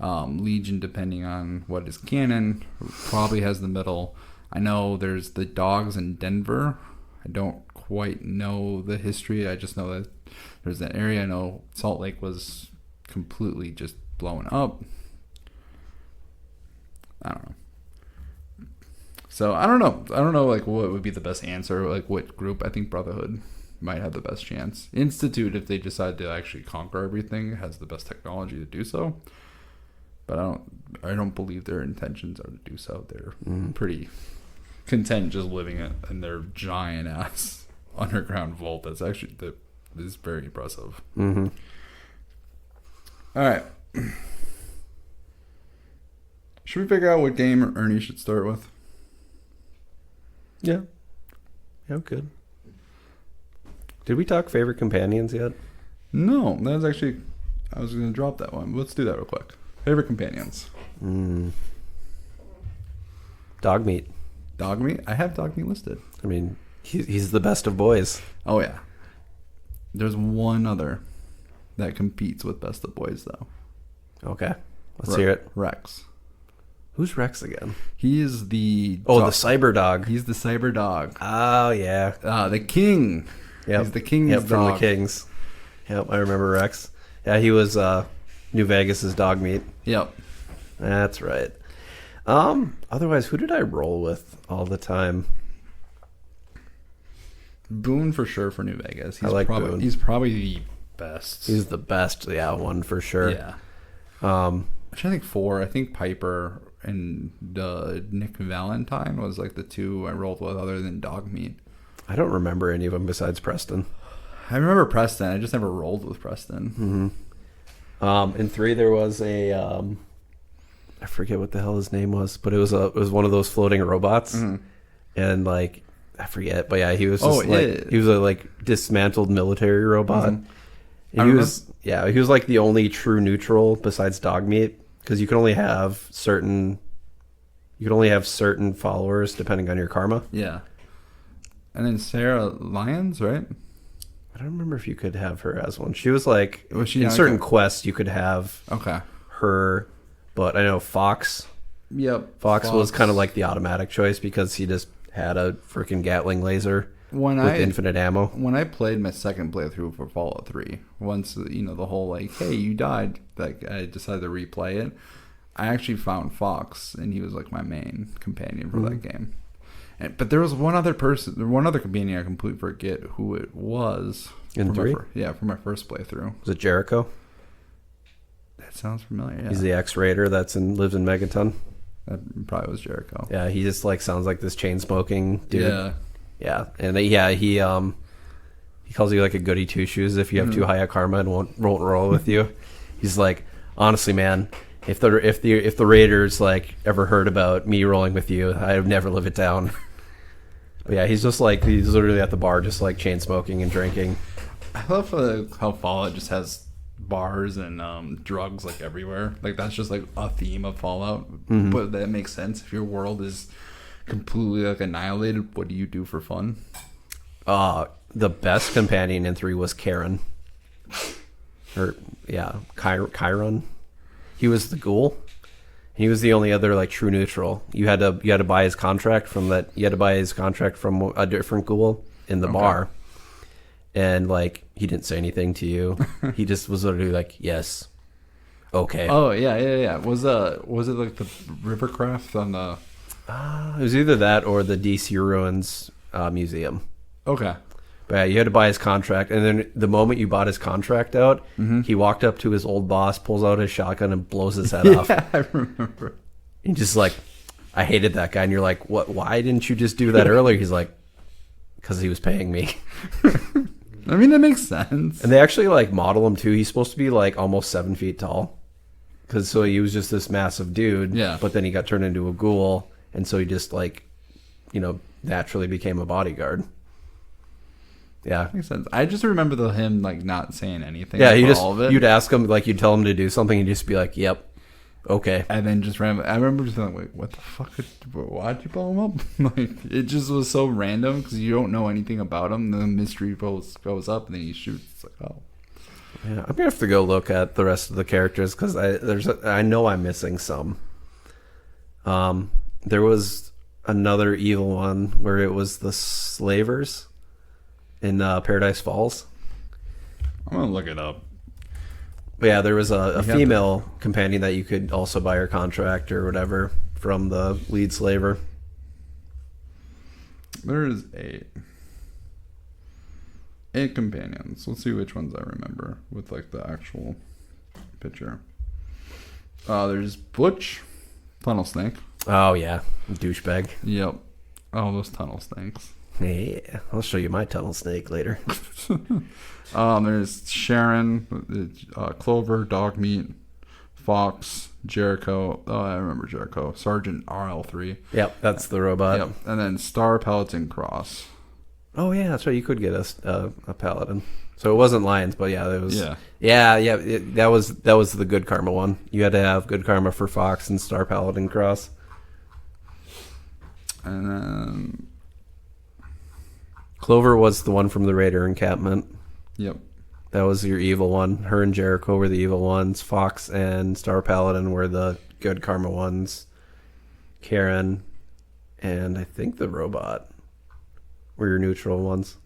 Legion, depending on what is canon, probably has the middle. I know there's the dogs in Denver. I don't quite know the history. I just know that there's that area. I know Salt Lake was completely just blown up. I don't know. So I don't know like what would be the best answer, like what group. I think Brotherhood might have the best chance. Institute, if they decide to actually conquer everything, has the best technology to do so. But I don't believe their intentions are to do so. They're pretty content just living in their giant ass underground vault. That's actually is very impressive. All right. Should we figure out what game Ernie should start with? Yeah, good. Did we talk favorite companions yet? No, that was actually, I was going to drop that one. Let's do that real quick. Favorite companions. Dog meat. Dog meat? I have dog meat listed. I mean, he's the best of boys. Oh, yeah. There's one other that competes with best of boys, though. Okay. Let's hear it. Rex. Who's Rex again? He is the... the cyber dog. He's the cyber dog. Oh, yeah. The king. Yep. He's the king's dog. From the Kings. Yep, I remember Rex. Yeah, he was New Vegas's dog meat. Yep. That's right. Otherwise, who did I roll with all the time? Boone for sure for New Vegas. I like Boone. He's probably the best. He's the best, one for sure. Yeah. I think 4. I think Piper and Nick Valentine was like the 2 I rolled with, other than Dogmeat. I don't remember any of them besides Preston. I remember Preston. I just never rolled with Preston. Mm-hmm. In 3 there was a I forget what the hell his name was, but it was one of those floating robots, and like I forget, but yeah, he was just he was a like dismantled military robot. And he was like the only true neutral besides Dogmeat, because you can only have certain followers depending on your karma. Yeah. And then Sarah Lyons, right? I don't remember if you could have her as one. She was like Was she in not certain good? quests you could have her, but I know Fox. Yep. Fox was kind of like the automatic choice because he just had a freaking Gatling laser with infinite ammo. When I played my second playthrough for Fallout 3, once the whole like, hey, you died, like I decided to replay it. I actually found Fox, and he was like my main companion for that game. But there was one other companion I completely forget who it was. In 3? For my first playthrough. Was it Jericho? That sounds familiar. Yeah. He's the ex-raider lives in Megaton. That probably was Jericho. Yeah, he just like sounds like this chain smoking dude. Yeah. And he calls you like a goody two shoes if you have too high a karma and won't roll with you. He's like, honestly, man, if the Raiders like ever heard about me rolling with you, I'd never live it down. But yeah, he's literally at the bar just like chain smoking and drinking. I love how Fallout just has bars and drugs like everywhere. Like that's just like a theme of Fallout. But that makes sense. If your world is completely like annihilated, what do you do for fun? The best companion in 3 was Karen. Chiron. He was the ghoul. He was the only other like true neutral. You had to buy his contract from that. You had to buy his contract from a different ghoul in the bar, and like he didn't say anything to you. He just was literally like, "Yes, okay." Oh yeah. Was it like the Rivercraft on the? It was either that or the DC Ruins museum. Okay. But yeah, you had to buy his contract, and then the moment you bought his contract out, he walked up to his old boss, pulls out his shotgun, and blows his head off. Yeah, I remember. And just like, I hated that guy. And you're like, what? Why didn't you just do that earlier? He's like, because he was paying me. I mean, that makes sense. And they actually like model him too. He's supposed to be like almost 7 feet tall, because so he was just this massive dude. Yeah. But then he got turned into a ghoul, and so he just like, naturally became a bodyguard. Yeah, makes sense. I just remember him like not saying anything. Yeah, all of it. you'd ask him, like you'd tell him to do something, he'd just be like, "Yep, okay." And then just random. I remember just being like, "Wait, what the fuck? Why'd you blow him up?" Like it just was so random because you don't know anything about him. The mystery goes up, and then he shoots. It's like, oh, yeah. I'm gonna have to go look at the rest of the characters because I know I'm missing some. There was another evil one where it was the slavers in Paradise Falls. I'm gonna look it up. But yeah, there was a female companion that you could also buy her contract or whatever from the lead slaver. There's 8 companions. Let's see which ones I remember with like the actual picture. There's Butch, Tunnel Snake. Oh yeah, douchebag. Yep. Oh, those tunnel snakes. Yeah, I'll show you my tunnel snake later. There's Sharon, Clover, Dogmeat, Fox, Jericho. Oh, I remember Jericho. Sergeant RL3. Yep, that's the robot. Yep. And then Star Paladin Cross. Oh yeah, that's right. You could get a paladin. So it wasn't lions, but yeah, it was. Yeah. That was the good karma one. You had to have good karma for Fox and Star Paladin Cross. And then Clover was the one from the Raider encampment. Yep. That was your evil one. Her and Jericho were the evil ones. Fox and Star Paladin were the good karma ones. Karen and I think the robot were your neutral ones.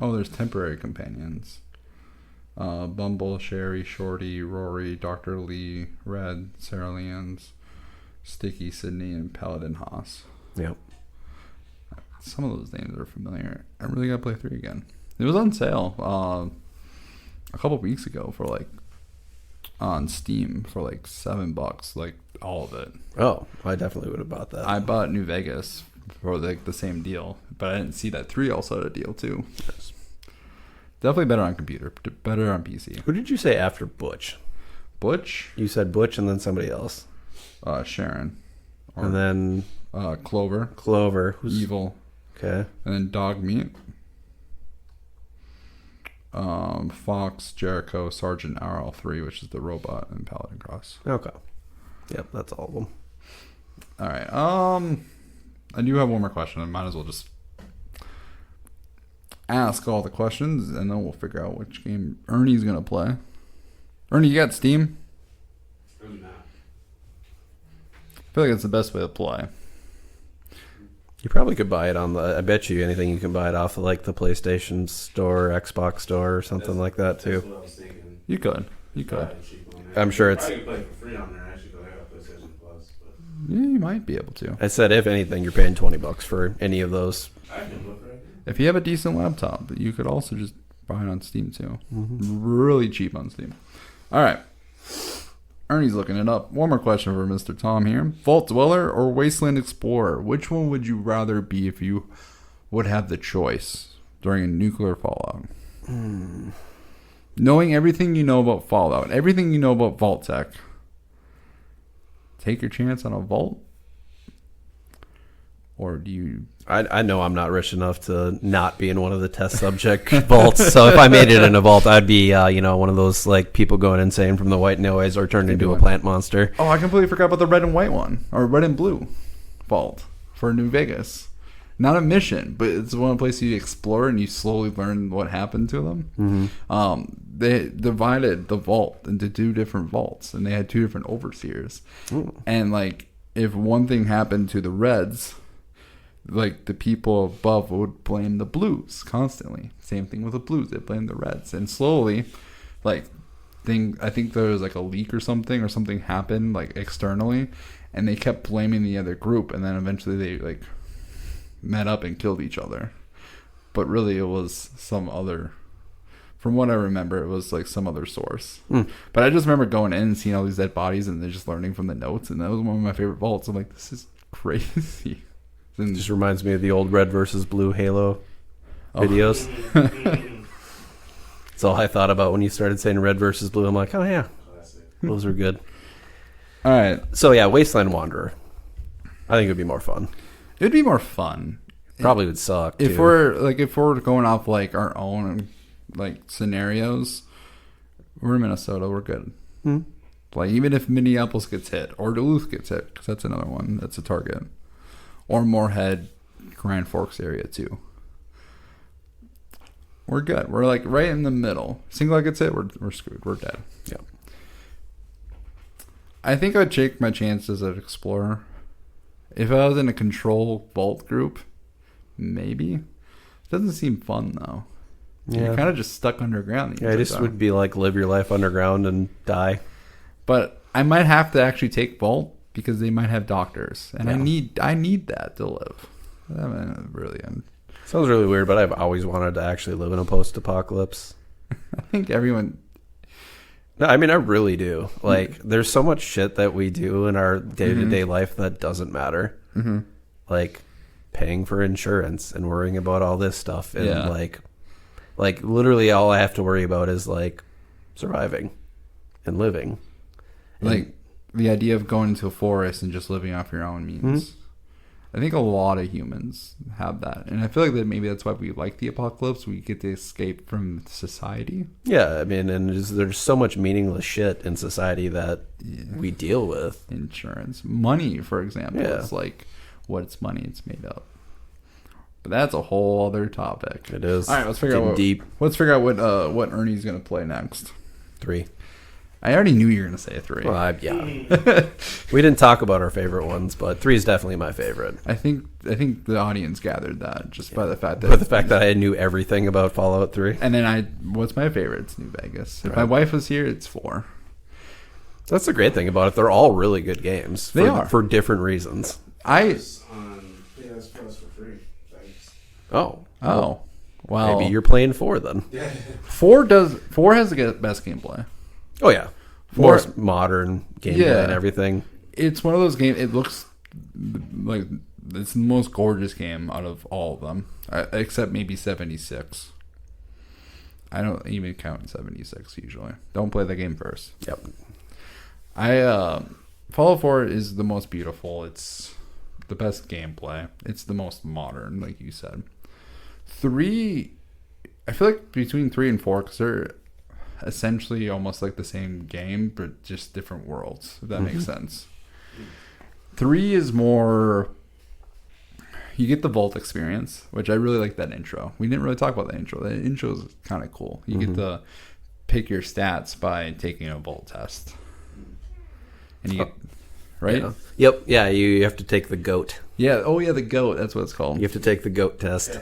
Oh, there's temporary companions. Bumble, Sherry, Shorty, Rory, Dr. Lee, Red, Sarah Lyons, Sticky, Sydney, and Paladin Haas. Yep. some of those names are familiar. I really gotta play 3 again. It was on sale a couple weeks ago for like on Steam for like $7, like all of it. Oh, I definitely would have bought that. I bought New Vegas for like the same deal, but I didn't see that 3 also had a deal too. Yes. Definitely better on computer, better on PC. Who did you say after Butch? Butch? You said Butch and then somebody else. Sharon. And then Clover. Clover. Who's Evil. Okay. And then Dog Meat. Fox, Jericho, Sergeant RL3, which is the robot, and Paladin Cross. Okay. Yep, that's all of them. All right. I do have one more question. I might as well just ask all the questions, and then we'll figure out which game Ernie's gonna play. Ernie, you got Steam? I feel like it's the best way to play. You probably could buy it on the. I bet you anything you can buy it off of like the PlayStation Store, Xbox Store, or something like that too. That's what I was thinking. You could. I'm sure it's. I could play for free on there actually because I got PlayStation Plus. But Yeah, you might be able to. I said if anything, you're paying $20 for any of those. I can look right there. If you have a decent laptop, you could also just buy it on Steam too. Really cheap on Steam. All right. Ernie's looking it up. One more question for Mr. Tom here. Vault Dweller or Wasteland Explorer? Which one would you rather be if you would have the choice during a nuclear fallout? Knowing everything you know about Fallout, everything you know about Vault Tech, take your chance on a Vault? Or do you... I know I'm not rich enough to not be in one of the test subject vaults. So if I made it in a vault, I'd be, one of those like people going insane from the white noise or turned into a plant monster. Oh, I completely forgot about the red and white one, or red and blue vault for New Vegas. Not a mission, but it's one place you explore and you slowly learn what happened to them. They divided the vault into 2 different vaults, and they had 2 different overseers. And like, if one thing happened to the reds, like the people above would blame the blues constantly. Same thing with the blues; they blame the reds, and slowly, I think there was like a leak or something happened like externally, and they kept blaming the other group, and then eventually they like met up and killed each other. But really, it was some other. From what I remember, it was like some other source. But I just remember going in and seeing all these dead bodies, and then just learning from the notes, and that was one of my favorite vaults. I'm like, this is crazy. It just reminds me of the old red versus blue Halo videos. That's all I thought about when you started saying red versus blue. I'm like, oh yeah, those are good. All right. So yeah, Wasteland Wanderer. I think it would be more fun. It'd be more fun. Probably would suck if too. we're going off like our own like scenarios. We're in Minnesota. We're good. Like even if Minneapolis gets hit or Duluth gets hit, because that's another one that's a target. Or Moorhead, Grand Forks area too. We're good. We're like right in the middle. Single gets hit, we're screwed. We're dead. Yeah. I think I'd take my chances at Explorer. If I was in a control vault group, maybe. It doesn't seem fun though. Yeah. You're kind of just stuck underground. Yeah, this would be like live your life underground and die. But I might have to actually take vault. Because they might have doctors, and I need that to live. I mean, really, sounds really weird, but I've always wanted to actually live in a post-apocalypse. I think everyone. No, I mean I really do. Like, there's so much shit that we do in our day-to-day life that doesn't matter. Like paying for insurance and worrying about all this stuff, and like literally all I have to worry about is like surviving and living. Like. The idea of going into a forest and just living off your own means. I think a lot of humans have that. And I feel like that maybe that's why we like the apocalypse. We get to escape from society. Yeah, I mean, and there's so much meaningless shit in society that we deal with. Insurance. Money, for example. Yeah. It's like, what's money? It's made up. But that's a whole other topic. It is. All right, let's figure out what Ernie's going to play next. 3. I already knew you were going to say a 3. Well, we didn't talk about our favorite ones, but 3 is definitely my favorite. I think the audience gathered that just by the fact that I knew everything about Fallout 3. And then what's my favorite? It's New Vegas. If my wife was here, it's 4. That's the great thing about it. They're all really good games. They are for different reasons. PS Plus for free. Oh. Oh. Well, Maybe you're playing 4 then. 4 has the best gameplay. Oh, yeah. 4, More modern gameplay and everything. It's one of those games, it looks like it's the most gorgeous game out of all of them, except maybe 76. I don't even count 76 usually. Don't play the game first. Yep. Fallout 4 is the most beautiful. It's the best gameplay. It's the most modern, like you said. 3, I feel like between 3 and 4, because they're essentially almost like the same game, but just different worlds, if that makes sense. 3 is more, you get the vault experience, which I really like that intro. We didn't really talk about that intro. That intro is kind of cool. You get to pick your stats by taking a vault test. And you get, right? Yeah. Yep. Yeah, you have to take the GOAT. Yeah. Oh, yeah, the GOAT. That's what it's called. You have to take the GOAT test.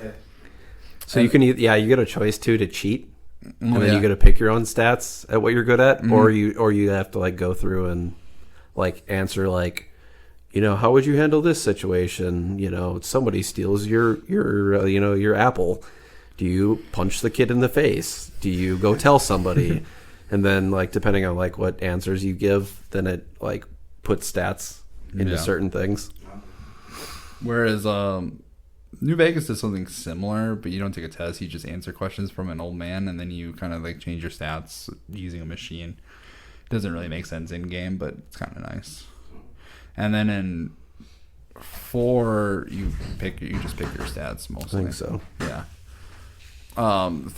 So you can, you get a choice too to cheat, and then you get to pick your own stats at what you're good at, or you have to like go through and like answer like, how would you handle this situation? Somebody steals your apple. Do you punch the kid in the face? Do you go tell somebody? And then like depending on like what answers you give, then it like puts stats into certain things. Whereas New Vegas does something similar, but you don't take a test. You just answer questions from an old man, and then you kind of like change your stats using a machine. It doesn't really make sense in game, but it's kind of nice. And then in 4, you just pick your stats mostly. I think so. Yeah.